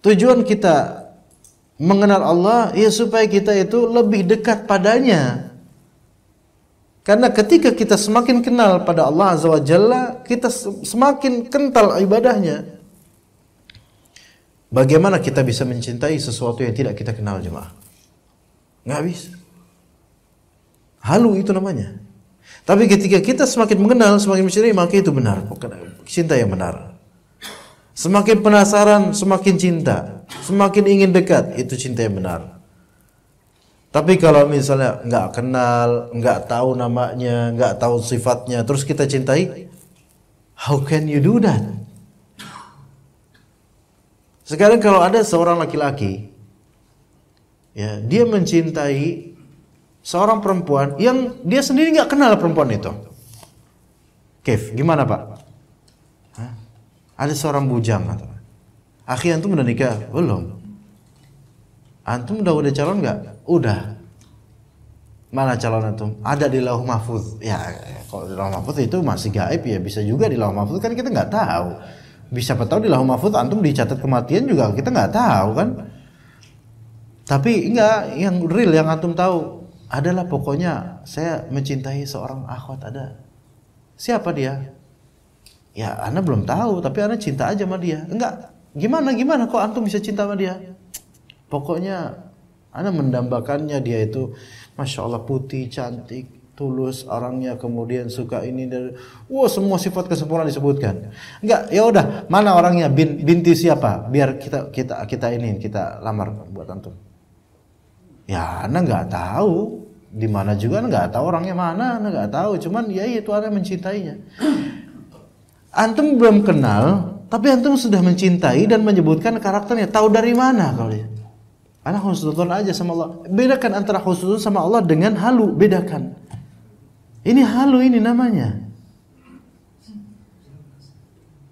Tujuan kita mengenal Allah ya supaya kita itu lebih dekat padanya. Karena ketika kita semakin kenal pada Allah Azza wa Jalla, kita semakin kental ibadahnya. Bagaimana kita bisa mencintai sesuatu yang tidak kita kenal, jemaah? Nggak bisa. Halu itu namanya. Tapi ketika kita semakin mengenal, semakin mencintai, maka itu benar. Cinta yang benar. Semakin penasaran, semakin cinta. Semakin ingin dekat, itu cinta yang benar. Tapi kalau misalnya nggak kenal, nggak tahu namanya, nggak tahu sifatnya, terus kita cintai, how can you do that? Sekarang kalau ada seorang laki-laki, ya dia mencintai seorang perempuan yang dia sendiri nggak kenal perempuan itu. Kev, gimana Pak? Hah? Ada seorang bujang atau akhi, antum udah nikah? Belum. Antum udah calon nggak? Udah. Mana calon antum? Ada di Lauh Mahfuz. Ya, kalau di Lauh Mahfuz itu masih gaib ya, bisa juga di Lauh Mahfuz kan kita nggak tahu. Bisa tahu di Lauh Mahfuz antum dicatat kematian juga kita nggak tahu kan. Tapi enggak, yang real yang antum tahu adalah pokoknya saya mencintai seorang akhwat ada. Siapa dia? Ya, ana belum tahu, tapi ana cinta aja sama dia. Enggak. Gimana kok antum bisa cinta sama dia? Pokoknya ana mendambakannya dia itu Masya Allah putih, cantik, tulus orangnya, kemudian suka ini dan semua sifat kesempurnaan disebutkan. Enggak, ya udah, mana orangnya, binti siapa? Biar kita lamar buat antum. Ya, ana enggak tahu. Di mana juga ana enggak tahu orangnya mana, ana enggak tahu. Cuman ya itu ana mencintainya. Antum belum kenal, tapi antum sudah mencintai dan menyebutkan karakternya. Tahu dari mana kalau dia? Ana husnudzon aja sama Allah. Bedakan antara husnudzon sama Allah dengan halu, bedakan. Ini halu ini namanya.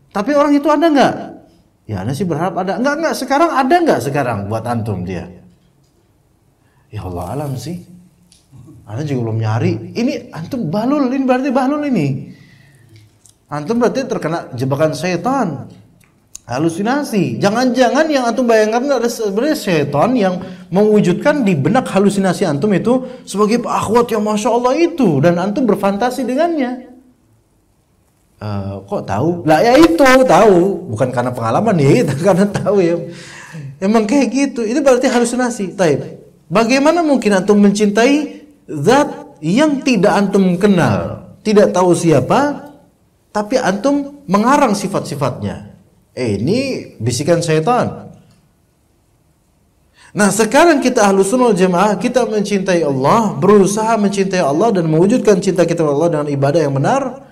Tapi orang itu ada enggak? Ya ana sih berharap ada. Enggak, sekarang ada enggak sekarang buat antum dia? Ya Allah alam sih. Ana juga belum nyari. Ini antum bahlul, ini berarti bahlul ini. Antum berarti terkena jebakan setan, halusinasi. Jangan-jangan yang antum bayangkan ada sebenarnya setan yang mewujudkan di benak halusinasi antum itu sebagai akhwat yang Masya Allah itu, dan antum berfantasi dengannya. Kok tahu? Lah ya itu tahu, bukan karena pengalaman ya, karena tahu ya. Emang kayak gitu. Itu berarti halusinasi. Taib. Bagaimana mungkin antum mencintai zat yang tidak antum kenal, tidak tahu siapa? Tapi antum mengarang sifat-sifatnya. Ini bisikan syaitan. Nah sekarang kita Ahlus Sunnah wal Jamaah, kita mencintai Allah, berusaha mencintai Allah dan mewujudkan cinta kita kepada Allah dengan ibadah yang benar.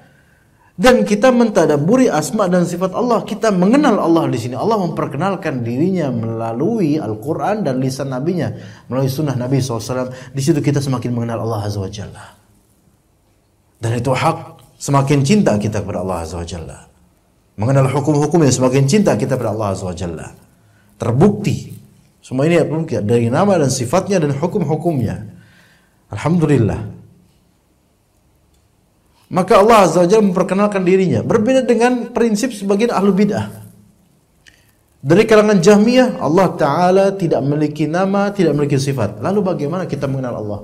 Dan kita mentadabburi asma dan sifat Allah. Kita mengenal Allah di sini. Allah memperkenalkan dirinya melalui Al-Quran dan lisan nabinya, melalui sunnah Nabi SAW. Di situ kita semakin mengenal Allah Azza wa Jalla. Dan itu hak. Semakin cinta kita kepada Allah Azza wa Jalla. Mengenal hukum-hukumnya, semakin cinta kita kepada Allah Azza wa Jalla. Terbukti. Semua ini dari nama dan sifatnya dan hukum-hukumnya. Alhamdulillah. Maka Allah Azza wa Jalla memperkenalkan dirinya. Berbeda dengan prinsip sebagian ahlu bid'ah. Dari kalangan Jahmiyah, Allah Ta'ala tidak memiliki nama, tidak memiliki sifat. Lalu bagaimana kita mengenal Allah?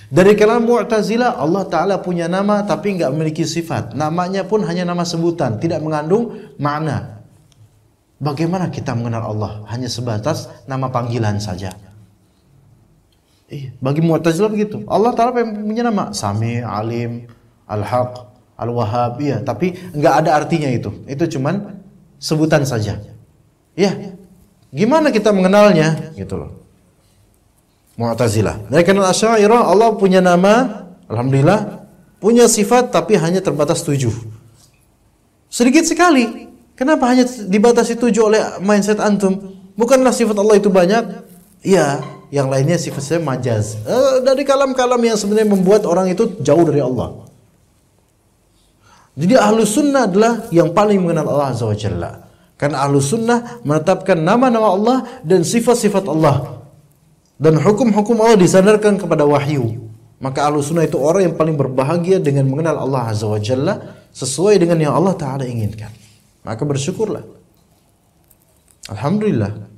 Dari kalangan Mu'tazilah, Allah Ta'ala punya nama tapi nggak memiliki sifat. Namanya pun hanya nama sebutan, tidak mengandung makna. Bagaimana kita mengenal Allah? Hanya sebatas nama panggilan saja. Bagi Mu'tazilah begitu. Allah Ta'ala punya nama Sami, Alim, Al-Haq, Al-Wahhab, tapi nggak ada artinya itu. Itu cuman sebutan saja. Gimana kita mengenalnya? Gitu loh. Mu'tazilah. Dari kalangan Asy'ariyah, Allah punya nama, alhamdulillah, punya sifat tapi hanya terbatas 7. Sedikit sekali. Kenapa hanya dibatasi 7 oleh mindset antum? Bukanlah sifat Allah itu banyak? Yang lainnya sifatnya majaz. Dari kalam-kalam yang sebenarnya membuat orang itu jauh dari Allah. Jadi ahlu sunnah adalah yang paling mengenal Allah Azza wa Jalla. Karena ahlu sunnah menetapkan nama-nama Allah dan sifat-sifat Allah. Dan hukum-hukum Allah disandarkan kepada wahyu. Maka ahlu sunnah itu orang yang paling berbahagia dengan mengenal Allah Azza wa Jalla sesuai dengan yang Allah Ta'ala inginkan. Maka bersyukurlah. Alhamdulillah.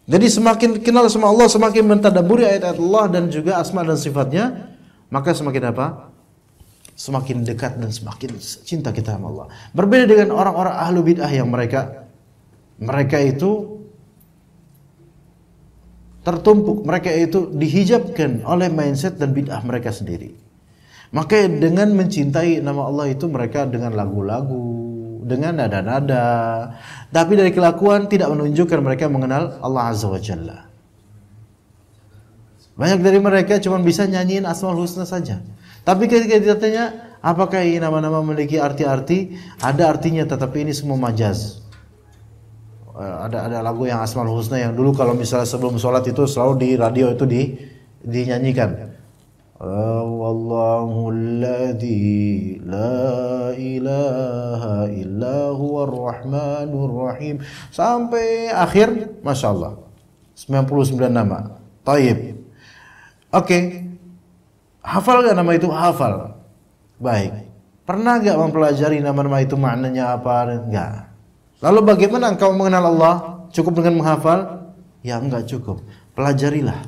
Jadi semakin kenal sama Allah, semakin mentadabburi ayat-ayat Allah dan juga asma dan sifatnya, maka semakin apa? Semakin dekat dan semakin cinta kita sama Allah. Berbeda dengan orang-orang ahlu bid'ah yang mereka itu tertumpuk, mereka itu dihijabkan oleh mindset dan bid'ah mereka sendiri. Maka dengan mencintai nama Allah itu mereka dengan lagu-lagu, dengan nada-nada, tapi dari kelakuan tidak menunjukkan mereka mengenal Allah Azza wa Jalla. Banyak dari mereka cuma bisa nyanyiin Asmaul Husna saja. Tapi ketika ditanya, apakah ini nama-nama memiliki arti-arti? Ada artinya, tetapi ini semua majaz. Ada lagu yang Asmaul Husna yang dulu kalau misalnya sebelum sholat itu selalu di radio itu dinyanyikan. Wallahul ladzi la ilaha illa huwar rahmanur rahim sampai akhir, Masya Allah 99 nama. Taib. Oke. Hafal gak nama itu? Hafal. Baik. Pernah gak mempelajari nama-nama itu maknanya apa? Enggak. Lalu bagaimana engkau mengenal Allah? Cukup dengan menghafal? Ya enggak cukup. Pelajarilah.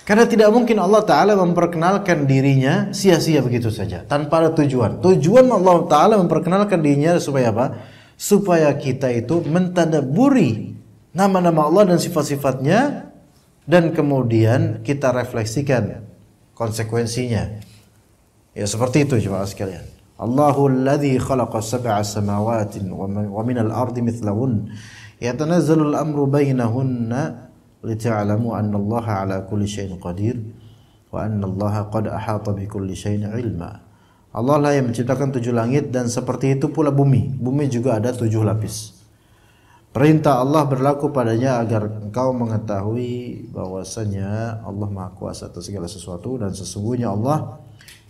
Karena tidak mungkin Allah Ta'ala memperkenalkan dirinya sia-sia begitu saja, tanpa ada tujuan. Tujuan Allah Ta'ala memperkenalkan dirinya supaya apa? Supaya kita itu mentadabburi nama-nama Allah dan sifat-sifatnya, dan kemudian kita refleksikan konsekuensinya. Ya seperti itu jemaah sekalian. Allahul ladzi khalaqa sab'a samawatin wa minal ardi mithlahun yatanazzalul amru bainahunna lita'lamu anna Allah 'ala kulli syai'in qadir wa anna Allah qad ahata bi kulli syai'in 'ilma. Allah lah yang menciptakan 7 langit dan seperti itu pula bumi. Bumi juga ada 7 lapis. Perintah Allah berlaku padanya agar engkau mengetahui bahwasanya Allah Maha Kuasa atas segala sesuatu dan sesungguhnya Allah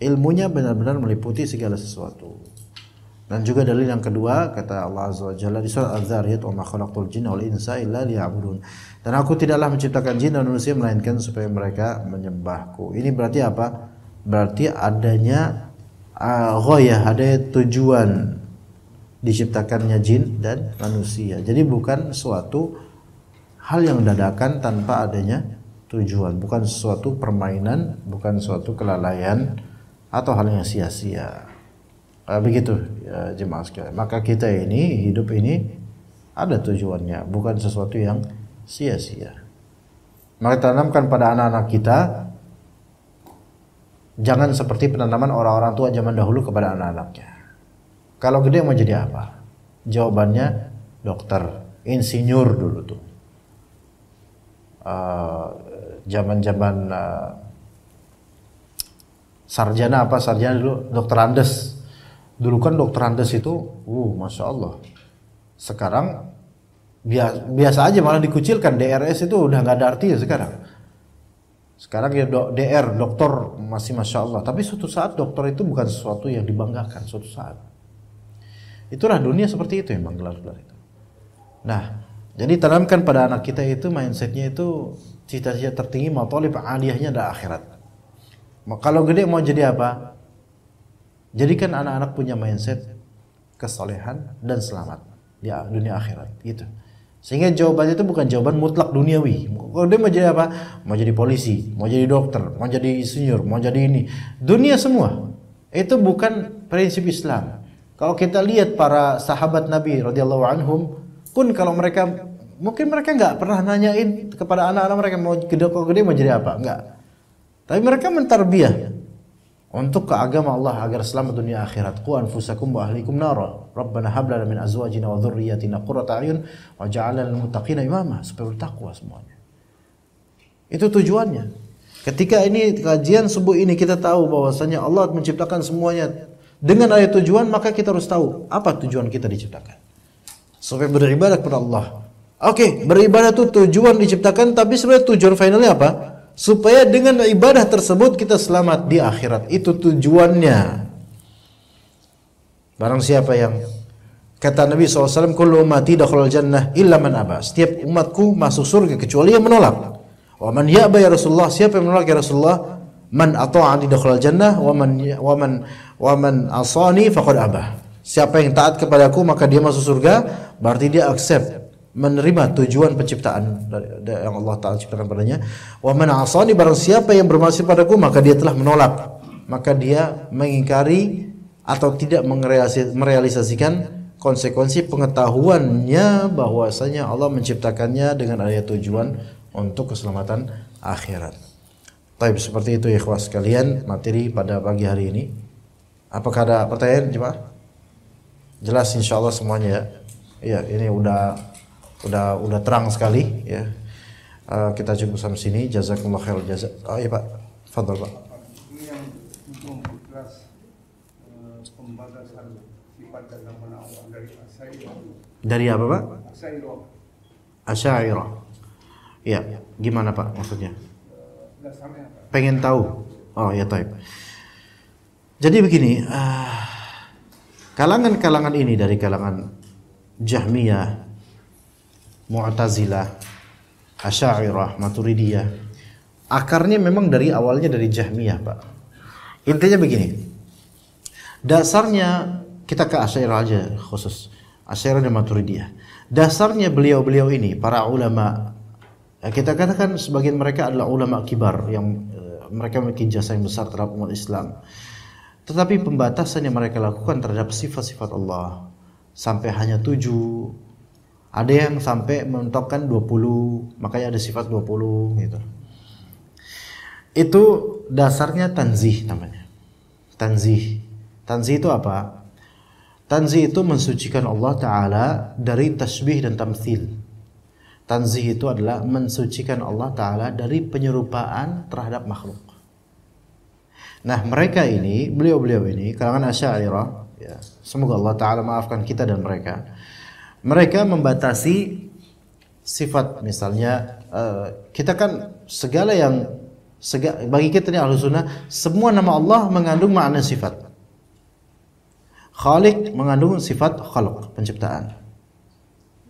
ilmunya benar-benar meliputi segala sesuatu. Dan juga dalil yang kedua, kata Allah Azza wa Jalla di surat Az-Zariyat, "Wa ma khalaqtul jinna wal insa illa liya'budun." Dan aku tidaklah menciptakan jin dan manusia melainkan supaya mereka menyembahku. Ini berarti apa? Berarti adanya ghayah, ada tujuan diciptakannya jin dan manusia. Jadi bukan suatu hal yang dadakan tanpa adanya tujuan, bukan suatu permainan, bukan suatu kelalaian atau hal yang sia-sia. Begitu ya, jemaah sekalian. Maka kita ini hidup ini ada tujuannya, bukan sesuatu yang sia-sia. Maka tanamkan pada anak-anak kita, jangan seperti penanaman orang-orang tua zaman dahulu kepada anak-anaknya. Kalau gede mau jadi apa? Jawabannya dokter, insinyur dulu tuh. Zaman-zaman Sarjana apa? Sarjana dulu dokter Andes. Dulu kan dokter Andes itu, masya Allah. Sekarang biasa aja, malah dikucilkan. DRS itu udah nggak ada artinya sekarang. Sekarang ya DR, dokter masih masya Allah. Tapi suatu saat dokter itu bukan sesuatu yang dibanggakan. Suatu saat. Itulah dunia seperti itu emang gelar-gelar itu. Nah, jadi tanamkan pada anak kita itu mindsetnya itu cita-cita tertinggi, mathalib aliyahnya adalah akhirat. Kalau gede mau jadi apa? Jadikan anak-anak punya mindset kesolehan dan selamat di dunia akhirat gitu. Sehingga jawabannya itu bukan jawaban mutlak duniawi. Kalau dia mau jadi apa? Mau jadi polisi, mau jadi dokter, mau jadi insinyur, mau jadi ini. Dunia semua. Itu bukan prinsip Islam. Kalau kita lihat para sahabat Nabi radhiyallahu anhum pun kalau mereka mungkin mereka nggak pernah nanyain kepada anak-anak mereka mau gede mau jadi apa, enggak. Tapi mereka mentarbiyah untuk ke agama Allah agar selamat dunia akhirat. Qu anfusakum wa ahlikum nara. Rabbana hab lana min azwajina wa dhurriyyatina qurrata a'yun waj'alna lil muttaqina imama, supaya bertakwa semuanya. Itu tujuannya. Ketika ini kajian subuh ini kita tahu bahwasanya Allah menciptakan semuanya dengan ada tujuan, maka kita harus tahu apa tujuan kita diciptakan. Supaya beribadah kepada Allah. Oke, beribadah itu tujuan diciptakan, tapi sebenarnya tujuan finalnya apa? Supaya dengan ibadah tersebut kita selamat di akhirat. Itu tujuannya. Barang siapa yang kata Nabi SAW, kullu ummati dakhalal jannah illa man aba. Setiap umatku masuk surga kecuali yang menolak. Wa man ya'ba ya Rasulullah, siapa yang menolak ya Rasulullah? Man ata'ani dakhalal jannah wa man asani faqad aba. Siapa yang taat kepadaku maka dia masuk surga, berarti dia accept, menerima tujuan penciptaan yang Allah Ta'ala ciptakan padanya. Wa man asani, barang siapa yang bermaksiat padaku maka dia telah menolak, maka dia mengingkari atau tidak merealisasikan konsekuensi pengetahuannya bahwasanya Allah menciptakannya dengan ada tujuan untuk keselamatan akhirat. Baik, seperti itu ya ikhwas sekalian materi pada pagi hari ini. Apakah ada pertanyaan jemaah? Jelas insyaallah semuanya ya. Iya, ini udah terang sekali ya. Kita cukup sampai sini. Jazakumullah khair jazak. Oh iya Pak, fadhol Pak. Ini yang memperjelas pembatasan sifat dan nama Allah dari Asy'ariyah. Dari apa Pak? Asy'ariyah. Asy'ariyah. Iya, gimana Pak maksudnya? Dasarnya apa? Pengen tahu. Oh ya taib. Jadi begini, kalangan-kalangan ini dari kalangan Jahmiyah, Mu'tazilah, Asy'ariyah, Maturidiyah, akarnya memang dari awalnya dari Jahmiyah Pak. Intinya begini, dasarnya kita ke Asy'ariyah aja khusus, Asy'ariyah dan Maturidiyah. Dasarnya beliau-beliau ini para ulama, kita katakan sebagian mereka adalah ulama kibar yang mereka memiliki jasa yang besar terhadap umat Islam. Tetapi pembatasan yang mereka lakukan terhadap sifat-sifat Allah sampai hanya 7. Ada yang sampai menetapkan 20, makanya ada sifat 20 gitu. Itu dasarnya tanzih namanya. Tanzih. Tanzih itu apa? Tanzih itu mensucikan Allah Ta'ala dari tasbih dan tamthil. Tanzih itu adalah mensucikan Allah Ta'ala dari penyerupaan terhadap makhluk. Nah mereka ini, beliau-beliau ini, kalangan Asy'ariyah, ya, semoga Allah Ta'ala maafkan kita dan mereka. Mereka membatasi sifat, misalnya kita kan bagi kita ini Ahlus Sunnah, semua nama Allah mengandung makna sifat. Khaliq mengandung sifat khalq, penciptaan.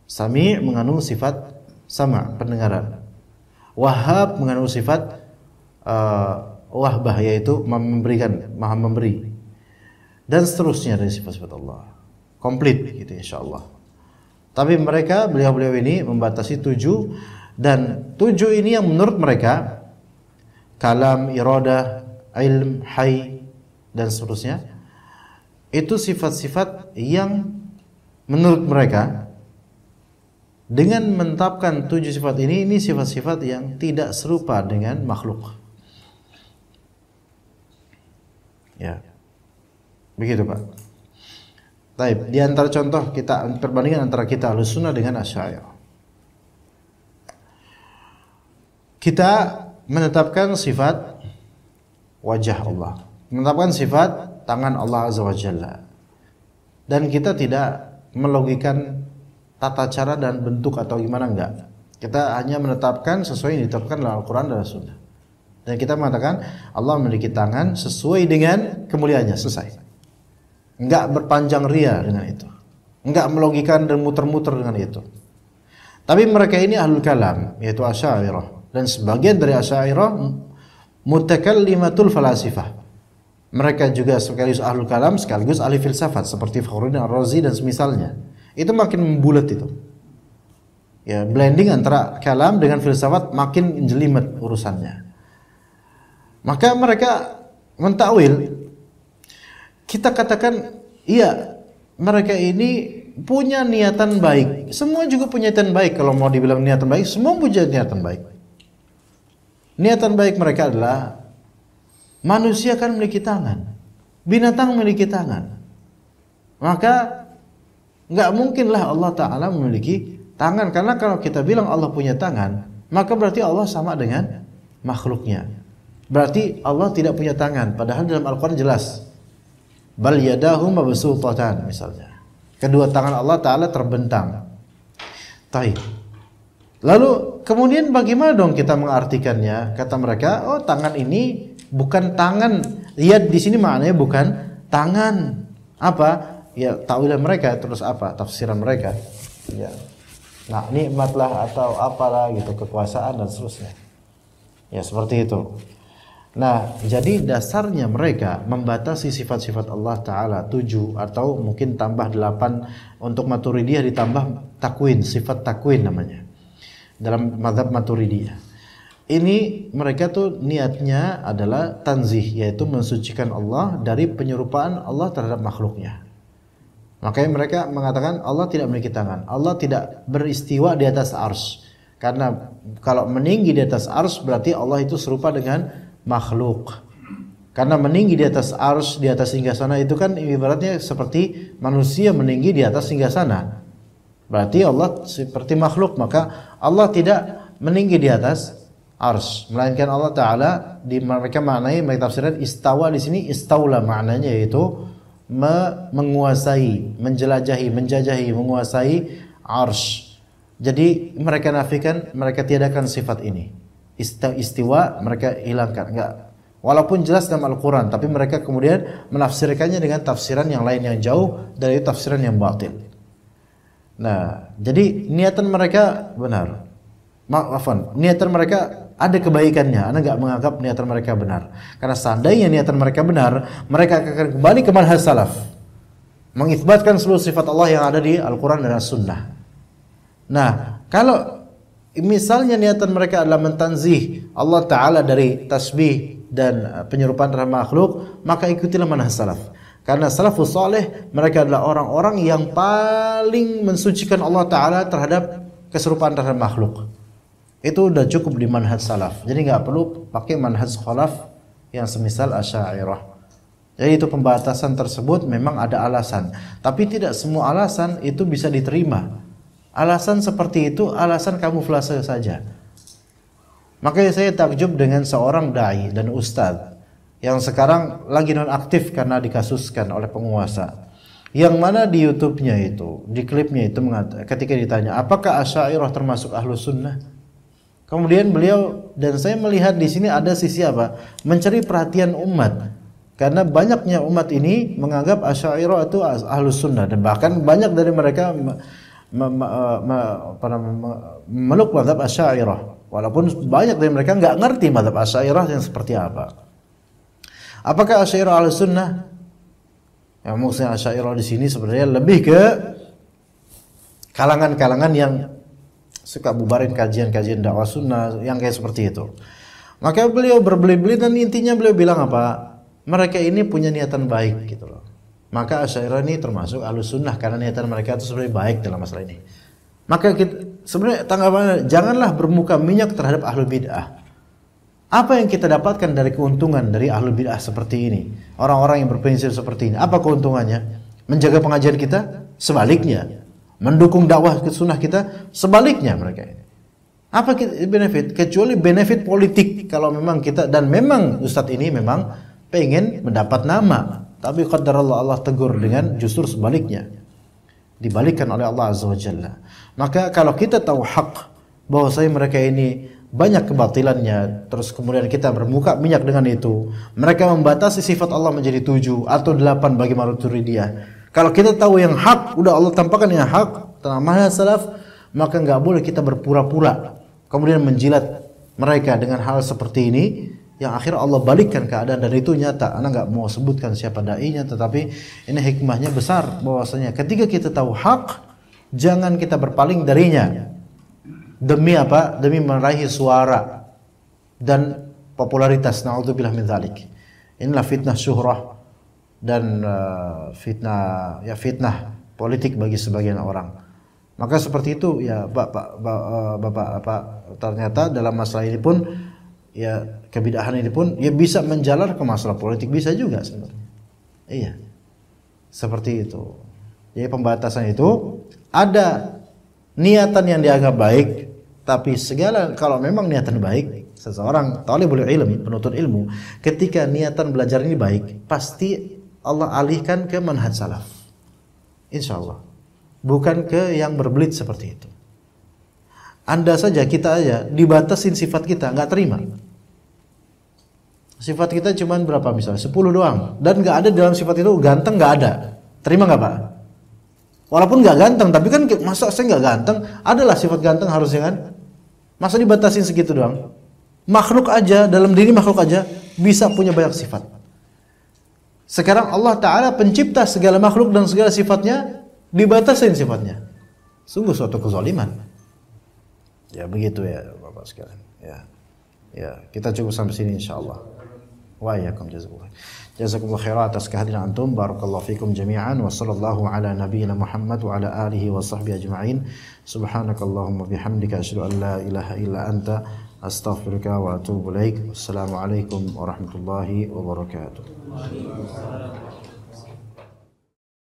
Sami' mengandung sifat sama', pendengaran. Wahhab mengandung sifat wahbah, yaitu memberikan, maha memberi. Dan seterusnya dari sifat-sifat Allah. Komplit gitu insyaallah. Tapi mereka, beliau-beliau ini membatasi 7, dan 7 ini yang menurut mereka kalam, iradah, ilm, hay dan seterusnya, itu sifat-sifat yang menurut mereka dengan menetapkan 7 sifat ini sifat-sifat yang tidak serupa dengan makhluk. Ya. Begitu Pak. Baik, di antara contoh kita perbandingan antara kita Ahlus Sunnah dengan Asy'ariyah. Kita menetapkan sifat wajah Allah. menetapkan sifat tangan Allah Azza wa Jalla. Dan kita tidak melogikan tata cara dan bentuk atau gimana, enggak. Kita hanya menetapkan sesuai yang ditetapkan dalam Al-Quran dan Sunnah. Dan kita mengatakan Allah memiliki tangan sesuai dengan kemuliaannya, selesai. Enggak berpanjang ria dengan itu. Enggak melogikan dan muter-muter dengan itu. Tapi mereka ini ahlul kalam, yaitu Asy'ariyah. Dan sebagian dari Asy'ariyah mutakallimatul falasifah. Mereka juga sekaligus ahlul kalam, sekaligus ahli filsafat seperti Fakhruddin Ar-Razi dan semisalnya. Itu makin membulat itu. Ya, blending antara kalam dengan filsafat makin jelimet urusannya. Maka mereka mentakwil. Kita katakan, iya, mereka ini punya niatan baik. Semua juga punya niatan baik. Kalau mau dibilang niatan baik, semua punya niatan baik. Niatan baik mereka adalah manusia kan memiliki tangan, binatang memiliki tangan. Maka nggak mungkinlah Allah Ta'ala memiliki tangan. Karena kalau kita bilang Allah punya tangan, maka berarti Allah sama dengan makhluknya. Berarti Allah tidak punya tangan. Padahal dalam Al-Quran jelas, bal yadahu mabsuutatan misalnya. Kedua tangan Allah Ta'ala terbentang. Taib. Lalu kemudian bagaimana dong kita mengartikannya? Kata mereka, oh tangan ini bukan tangan. Lihat di sini maknanya bukan tangan. Apa? Ya takwilan mereka, terus apa? Tafsiran mereka. Ya. Nah, nikmatlah atau apalah gitu, kekuasaan dan seterusnya. Ya seperti itu. Nah, jadi dasarnya mereka membatasi sifat-sifat Allah Ta'ala 7 atau mungkin tambah 8. Untuk Maturidiyah ditambah takwin, sifat takwin namanya dalam mazhab Maturidiyah. Ini mereka tuh niatnya adalah tanzih, yaitu mensucikan Allah dari penyerupaan Allah terhadap makhluknya. Makanya mereka mengatakan Allah tidak memiliki tangan, Allah tidak beristiwa di atas arsy. Karena kalau meninggi di atas arsy berarti Allah itu serupa dengan makhluk. Karena meninggi di atas arsy, di atas singgasana itu kan ibaratnya seperti manusia meninggi di atas singgasana. Berarti Allah seperti makhluk, maka Allah tidak meninggi di atas arsy, melainkan Allah Ta'ala mereka maknai, mereka tafsirkan istawa di sini, istaula maknanya yaitu menguasai, menjelajahi, menjajahi, menguasai arsy. Jadi mereka nafikan, mereka tiadakan sifat ini. Istiwa mereka hilangkan, enggak. Walaupun jelas dalam Al-Quran, tapi mereka kemudian menafsirkannya dengan tafsiran yang lain yang jauh dari tafsiran yang batil. Nah, jadi niatan mereka benar. Maafan, niatan mereka ada kebaikannya. Anda enggak menganggap niatan mereka benar. Karena seandainya niatan mereka benar, mereka akan kembali ke manhaj salaf, mengitsbatkan seluruh sifat Allah yang ada di Al-Quran dan As-Sunnah. Nah, kalau misalnya niatan mereka adalah mentanzih Allah Ta'ala dari tasbih dan penyerupaan terhadap makhluk, maka ikutilah manhaj salaf. Karena salafus saleh mereka adalah orang-orang yang paling mensucikan Allah Ta'ala terhadap keserupaan terhadap makhluk. Itu udah cukup di manhaj salaf. Jadi nggak perlu pakai manhaj khalaf yang semisal Asy'ariyah. Jadi itu pembatasan tersebut memang ada alasan. Tapi tidak semua alasan itu bisa diterima. Alasan seperti itu alasan kamuflase saja. Makanya saya takjub dengan seorang dai dan ustadz yang sekarang lagi nonaktif karena dikasuskan oleh penguasa. Yang mana di YouTube-nya itu, di klipnya itu ketika ditanya, apakah Asy'ariyah termasuk Ahlus Sunnah? Kemudian beliau dan saya melihat di sini ada sisi apa? Mencari perhatian umat. Karena banyaknya umat ini menganggap Asy'ariyah itu Ahlus Sunnah dan bahkan banyak dari mereka memeluk mazhab Asy'ariyah. Walaupun banyak dari mereka nggak ngerti mazhab Asy'ariyah yang seperti apa. Apakah Asy'ariyah Ahlus Sunnah? Yang maksudnya Asy'ariyah di sini sebenarnya lebih ke kalangan-kalangan yang suka bubarin kajian-kajian dakwah sunnah yang kayak seperti itu. Maka beliau berbeli-beli dan intinya beliau bilang apa? Mereka ini punya niatan baik gitu loh. Maka Asy'ariyah ini termasuk Ahlus Sunnah karena niatan mereka itu sebenarnya baik dalam masalah ini. Maka kita, sebenarnya tanggapannya janganlah bermuka minyak terhadap ahlul bid'ah. Apa yang kita dapatkan dari keuntungan dari ahlul bid'ah seperti ini? Orang-orang yang berprinsip seperti ini. Apa keuntungannya? Menjaga pengajian kita? Sebaliknya. Mendukung dakwah ke sunnah kita? Sebaliknya mereka ini. Apa benefit? Kecuali benefit politik kalau memang kita, dan memang Ustadz ini memang pengen mendapat nama, tapi qadarullah Allah tegur dengan justru sebaliknya, dibalikkan oleh Allah Azza wa Jalla. Maka kalau kita tahu hak bahwasanya mereka ini banyak kebatilannya, terus kemudian kita bermuka minyak dengan itu, mereka membatasi sifat Allah menjadi 7 atau 8 bagi Maturidiyah. Kalau kita tahu yang hak, udah Allah tampakkan yang hak tentang manhaj salaf, maka nggak boleh kita berpura-pura kemudian menjilat mereka dengan hal seperti ini, yang akhirnya Allah balikkan keadaan, dan itu nyata. Ana nggak mau sebutkan siapa dai-nya, tetapi ini hikmahnya besar bahwasanya ketika kita tahu hak, jangan kita berpaling darinya. Demi apa? Demi meraih suara dan popularitas. Na'udzubillah min dzalik. Inilah fitnah syuhrah dan fitnah politik bagi sebagian orang. Maka seperti itu ya Bapak, ternyata dalam masalah ini pun ya kebidahan ini pun ya bisa menjalar ke masalah politik, bisa juga sebenarnya. Iya. Seperti itu. Jadi pembatasan itu ada niatan yang dianggap baik, tapi segala kalau memang niatan baik, seseorang talibul ilmi, penuntut ilmu, ketika niatan belajar ini baik, pasti Allah alihkan ke manhaj salaf. Insyaallah. Bukan ke yang berbelit seperti itu. Anda saja, kita aja dibatasin sifat kita, nggak terima. Sifat kita cuma berapa misalnya? 10 doang. Dan nggak ada dalam sifat itu ganteng, nggak ada. Terima nggak Pak? Walaupun nggak ganteng, tapi kan masa saya nggak ganteng? Adalah sifat ganteng harusnya kan? Masa dibatasin segitu doang? Makhluk aja, dalam diri makhluk aja bisa punya banyak sifat. Sekarang Allah Ta'ala pencipta segala makhluk dan segala sifatnya, dibatasin sifatnya. Sungguh suatu kezaliman. Ya begitu ya Bapak sekalian. Ya, kita cukup sampai sini insyaallah. Wa iyyakum jazakumullah. Jazakumullah khairan atas kehadiran antum. Barakallahu fikum jami'an wa sallallahu ala nabiyyina Muhammad wa ala alihi wa sahbihi ajma'in. Subhanakallahumma bihamdika asyhadu an la ilaha illa anta astaghfiruka wa atubu ilaik. Wassalamu alaikum warahmatullahi wabarakatuh.